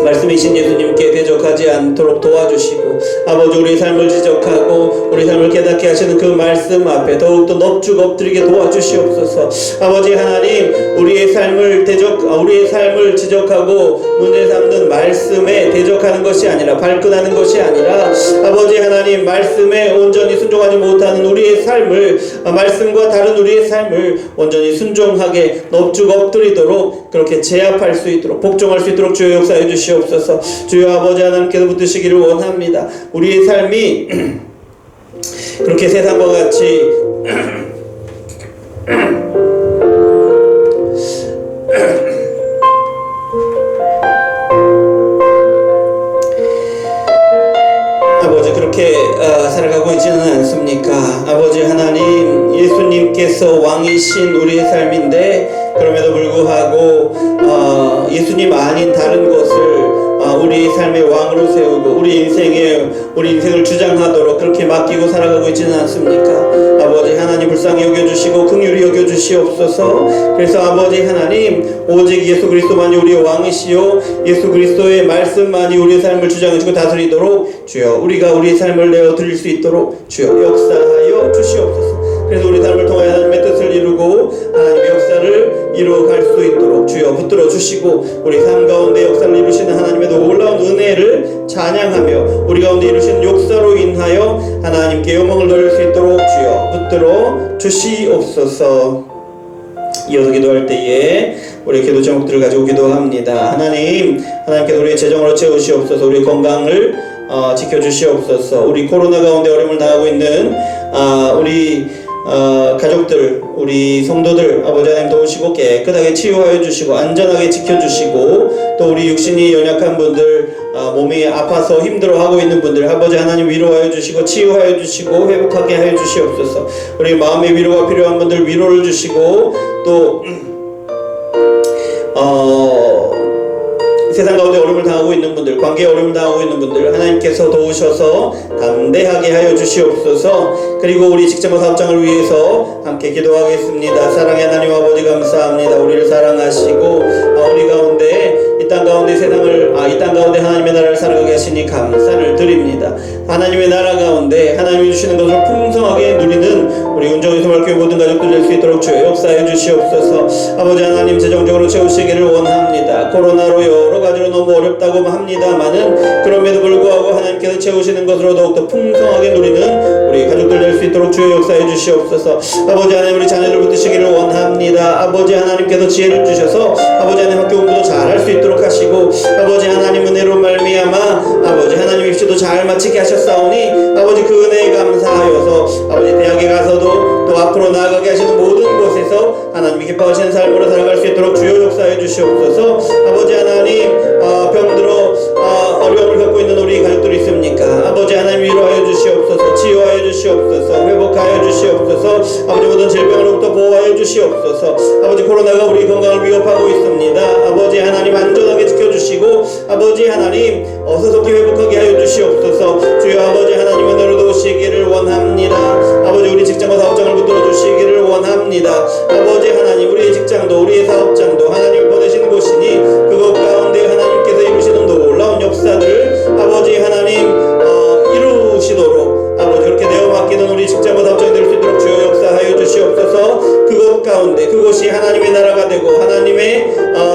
말씀이신 예수님께 대적하지 않도록 도와주시고 아버지 우리 삶을 지적하고 우리 삶을 깨닫게 하시는 그 말씀 앞에 더욱더 넙죽 엎드리게 도와주시옵소서. 아버지 하나님 우리의 삶을 지적하고 문제 삼는 말씀에 대적하는 것이 아니라 발끈하는 것이 아니라 아버지 하나님 말씀에 온전히 순종하지 못하는 우리의 삶을 말씀과 다른 우리의 삶을 온전히 순종하게 넙죽 엎드리도록 그렇게 제압할 수 있도록 복종할 수 있도록 주여 역사해 주시옵소서. 주여 아버지 하나님께서 붙드시기를 원합니다. 우리의 삶이 그렇게 세상과 같이 아버지 그렇게 살아가고 있지는 않습니까? 아버지 하나님 예수님께서 왕이신 우리의 삶인데 그럼에도 불구하고 예수님 아닌 다른 것을 우리 삶의 왕으로 세우고 우리 인생을 주장하도록 그렇게 맡기고 살아가고 있지는 않습니까? 아버지 하나님 불쌍히 여겨주시고 긍휼히 여겨주시옵소서. 그래서 아버지 하나님 오직 예수 그리스도만이 우리의 왕이시요 예수 그리스도의 말씀만이 우리의 삶을 주장하시고 다스리도록 주여 우리가 우리의 삶을 내어 드릴 수 있도록 주여 역사하여 주시옵소서. 그래서 우리 삶을 통하여 하나님의 뜻을 이루고 하나님의 역사를 이루어갈 수 있도록 주여 붙들어 주시고, 우리 삶 가운데 역사를 이루시는 하나님의 놀라운 은혜를 찬양하며 우리 가운데 이루시는 역사로 인하여 하나님께 영광을 돌릴 수 있도록 주여 붙들어 주시옵소서. 이어서 기도할 때에 우리 기도 제목들을 가지고 기도합니다. 하나님께서 우리의 재정으로 채우시옵소서. 우리 건강을 지켜주시옵소서. 우리 코로나 가운데 어려움을 당하고 있는 우리 가족들, 우리 성도들 아버지 하나님 도우시고 깨끗하게 치유하여 주시고 안전하게 지켜주시고, 또 우리 육신이 연약한 분들, 몸이 아파서 힘들어하고 있는 분들 아버지 하나님 위로하여 주시고 치유하여 주시고 회복하게 하여 주시옵소서. 우리 마음의 위로가 필요한 분들 위로를 주시고, 또 세상 가운데 어려움을 당하고 있는 분들, 관계에 어려움을 당하고 있는 분들 하나님께서 도우셔서 담대하게 하여 주시옵소서. 그리고 우리 직장과 사업장을 위해서 함께 기도하겠습니다. 사랑의 하나님 아버지 감사합니다. 우리를 사랑하시고 우리 가운데 이 땅 가운데 이 땅 가운데 하나님의 나라를 살아가게 하시니 감사를 드립니다. 하나님의 나라 가운데 하나님이 주시는 것을 풍성하게 누리는 우리 운정의 소말교회 모든 가족들 될 수 있도록 주여 역사해 주시옵소서. 아버지 하나님 재정적으로 채우시기를 원합니다. 코로나로 여러 가지로 너무 어렵다고 합니다만은 그럼에도 불구하고 하나님께서 채우시는 것으로 더욱더 풍성하게 누리는 우리 가족들 될 수 있도록 주여 역사해 주시옵소서. 아버지 하나님 우리 자녀들 붙드시기를 원합니다. 아버지 하나님께서 지혜를 주셔서 아버지 하나님 학교 공부도 잘할 수 있도록 하시고, 아버지 하나님 은혜로 말미암아 아버지 하나님 입시도 잘 마치게 하셨사오니 아버지 그 은혜에 감사하여서 아버지 대학에 가서도 또 앞으로 나아가게 하시는 모든 곳에서 하나님이 기뻐하시는 삶으로 살아갈 수 있도록 주여 역사해 주시옵소서. 아버지 하나님 병들어 어려움을 겪고 있는 우리 가족들이 있습니까? 아버지 하나님 위로하여 주시옵소서. 치유하여 주시옵소서. 회복하여 주시옵소서. 아버지 모든 질병으로부터 보호하여 주시옵소서. 아버지 코로나가 우리 건강을 위협하고 있습니다. 아버지 하나님 안전하게 지켜주시고 아버지 하나님 어서속히 회복하게 하여 주시옵소서. 주여 아버지 하나님 은혜로 도우시기를 원합니다. 아버지 우리 직장과 사업장을 붙들어 주시기를 원합니다. 아버지 하나님 우리의 직장도 우리의 사업장도 하나님 보내신 곳이니 그것 가운데 하나님께서 이루시는 놀라운 역사들을 아버지 하나님 이루시도록 아버지 그렇게 내어 맡기는 우리 직장과 사업장이 될 수 있도록 주여 역사하여 주시옵소서. 그것 가운데 그것이 하나님의 나라가 되고 하나님의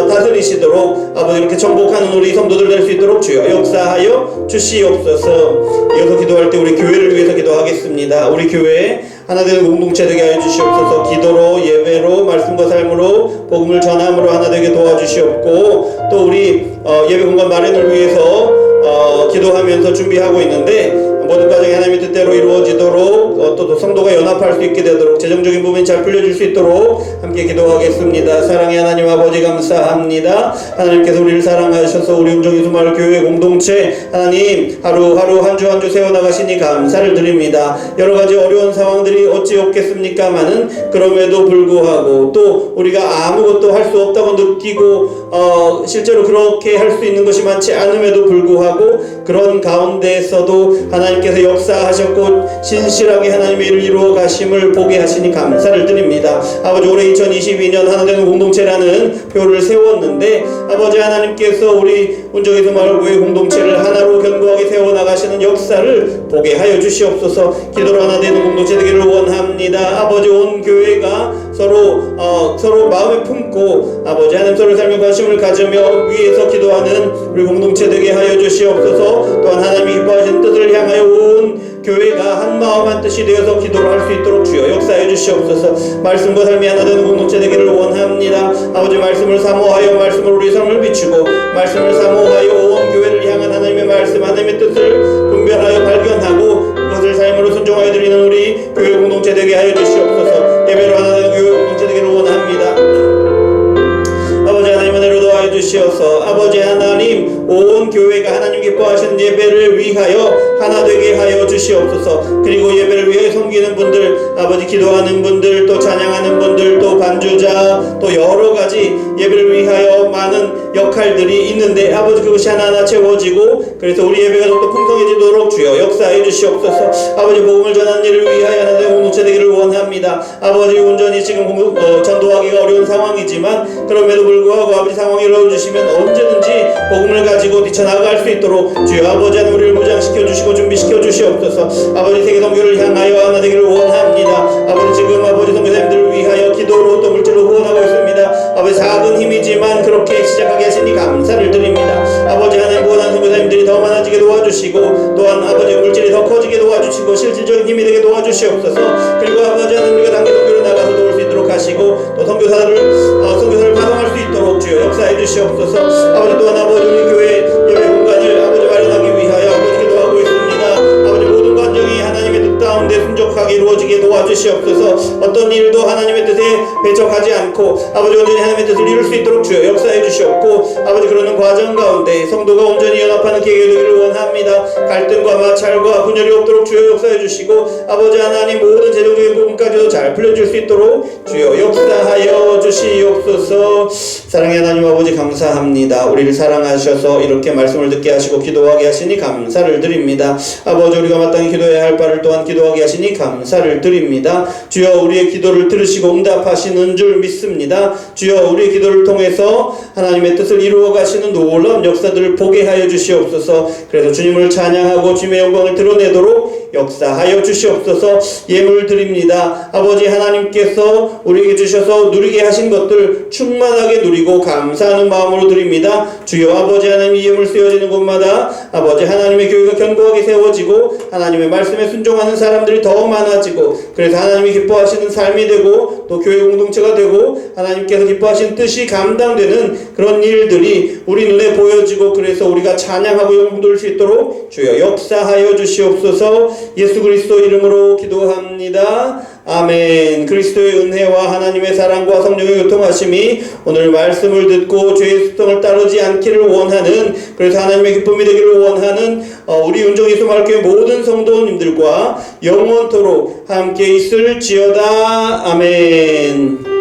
다스리시도록 아버지 이렇게 정복하는 우리 성도들 될 수 있도록 주여 역사하여 주시옵소서. 이어서 기도할 때 우리 교회를 위해서 기도하겠습니다. 우리 교회 하나 되는 공동체 되게 하여 주시옵소서. 기도로 예배로 말씀과 삶으로 복음을 전함으로 하나 되게 도와주시옵고, 또 우리 예배 공간 마련을 위해서 기도하면서 준비하고 있는데 모든 과정이 하나님의 뜻대로 이루어지도록 또 성도가 연합할 수 있게 되도록 재정적인 부분이 잘 풀려질 수 있도록 함께 기도하겠습니다. 사랑의 하나님 아버지 감사합니다. 하나님께서 우리를 사랑하셔서 우리 운정예수마을 교회 공동체 하나님 하루하루 한 주 한 주 세워나가시니 감사를 드립니다. 여러가지 어려운 상황들이 어찌 없겠습니까마는 그럼에도 불구하고 또 우리가 아무것도 할 수 없다고 느끼고 실제로 그렇게 할 수 있는 것이 많지 않음에도 불구하고 그런 가운데에서도 하나님께서 역사하셨고 신실하게 하나님의 일을 이루어 가심을 보게 하시니 감사를 드립니다. 아버지 올해 2022년 하나되는 공동체라는 표를 세웠는데 아버지 하나님께서 우리 운정에서 마을교회 공동체를 하나로 견고하게 세워나가시는 역사를 보게 하여 주시옵소서. 기도로 하나 되는 공동체 되기를 원합니다. 아버지 온 교회가 서로 마음에 품고 아버지 하나님 서로 삶에 관심을 가지며 위에서 기도하는 우리 공동체 되게 하여 주시옵소서. 또한 하나님이 기뻐하시는 뜻을 향하여 온 교회가 한 마음 한 뜻이 되어서 기도를 할 수 있도록 주여 역사해 주시옵소서. 말씀과 삶이 하나 되는 공동체 되기를 원합니다. 아버지 말씀을 사모하여 말씀으로 우리 삶을 비추고 말씀을 사모하여 온 교회를 향한 하나님의 말씀 하나님의 뜻을 분별하여 발견하고 그것을 삶으로 순종하여 드리는 우리 교회 공동체 되게 하여 주시옵소서. 예배로 하나 되는 교회 공동체 되기를 원합니다. 아버지 하나님 은혜로 도와여 주시옵소서. 아버지 하나님 온 교회가 하나님 기뻐하시는 예배를 위하여 하나 되게 하여 주시옵소서. 그리고 예배를 위해 섬기는 분들 아버지 기도하는 분들 또 찬양하는 분들 또 반주자 또 여러가지 예배를 위하여 많은 역할들이 있는데 아버지 그것이 하나하나 채워지고 그래서 우리 예배가 더욱더 풍성해지도록 주여 역사해 주시옵소서. 아버지 복음을 전하는 일을 위하여 하나님의 공동체 되기를 원합니다. 아버지 온전히 지금 전도하기가 어려운 상황이지만 그럼에도 불구하고 아버지 상황이 열어주시면 언제든지 복음을 가지고 뛰쳐나갈 수 있도록 주여 아버지 하나님 우리를 무장시켜 주시고 도와주시고 준비시켜 주시옵소서. 아버지 세계 선교를 향하여 하나 되기를 원합니다. 아버지 지금 아버지 선교사님들을 위하여 기도로 또 물질로 후원하고 있습니다. 아버지 작은 힘이지만 그렇게 시작하게 하시니 감사를 드립니다. 아버지 하나님 원하는 선교사님들이 더 많아지게 도와주시고 또한 아버지 물질이 더 커지게 도와주시고 실질적인 힘이 되게 도와주시옵소서. 그리고 아버지 하나님 우리가 단기 선교로 나가서 도울 수 있도록 하시고 또 선교사를 파송할 수 있도록 주여 역사해 주시옵소서. 아버지 또한 아버지 우리 교회 예배 공간을 아버지 마련하기 위하여 아버지 기도하고 있습니다. 아버지 모든 관정이 하나님의 뜻 가운데 순종하게 이루어지게 도와주시옵소서. 어떤 일도 하나님의 뜻에 배척하지 않고 아버지 온전히 하나님의 뜻을 이룰 수 있도록 주여 역사해 주시옵고 아버지 그러는 과정 가운데 성도가 온전히 연합하는 계획이 되기를 원합니다. 갈등과 마찰과 분열이 없도록 주여 역사해 주시고 아버지 하나님 모든 재정적인 부분까지도 잘 풀려질 수 있도록 주여 역사하여 주시옵소서. 사랑의 하나님 아버지 감사합니다. 우리를 사랑하셔서 이렇게 말씀을 듣게 하시고 기도하게 하시니 감사를 드립니다. 아버지 우리가 마땅히 기도해야 할 바를 또한 기도하게 하시니 감사를 드립니다. 주여 우리의 기도를 들으시고 응답하시는 줄 믿습니다. 주여 우리의 기도를 통해서 하나님의 뜻을 이루어 가시는 놀라운 역사들을 보게 하여 주시옵소서. 그래서 주님을 찬양하고 주님의 영광을 드러내도록 역사하여 주시옵소서. 예물 드립니다. 아버지 하나님께서 우리에게 주셔서 누리게 하신 것들 충만하게 누리고 감사하는 마음으로 드립니다. 주여 아버지 하나님 이 예물 쓰여지는 곳마다 아버지 하나님의 교회가 견고하게 세워지고 하나님의 말씀에 순종하는 사람들이 더 많아지고 그래서 하나님이 기뻐하시는 삶이 되고 또 교회 공동체가 되고 하나님께서 기뻐하시는 뜻이 감당되는 그런 일들이 우리 눈에 보여지고 그래서 우리가 찬양하고 영광 돌릴 수 있도록 주여 역사하여 주시옵소서. 예수 그리스도 이름으로 기도합니다. 아멘. 그리스도의 은혜와 하나님의 사랑과 성령의 교통하심이 오늘 말씀을 듣고 죄의 습성을 따르지 않기를 원하는 그래서 하나님의 기쁨이 되기를 원하는 우리 운정예수마을교회 모든 성도님들과 영원토록 함께 있을지어다. 아멘.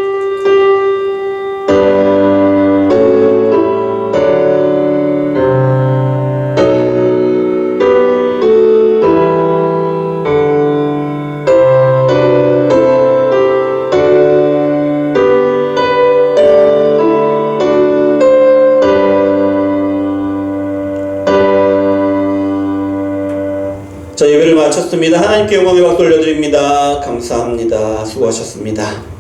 자, 예배를 마쳤습니다. 하나님께 영광의 박수 올려드립니다. 감사합니다. 수고하셨습니다.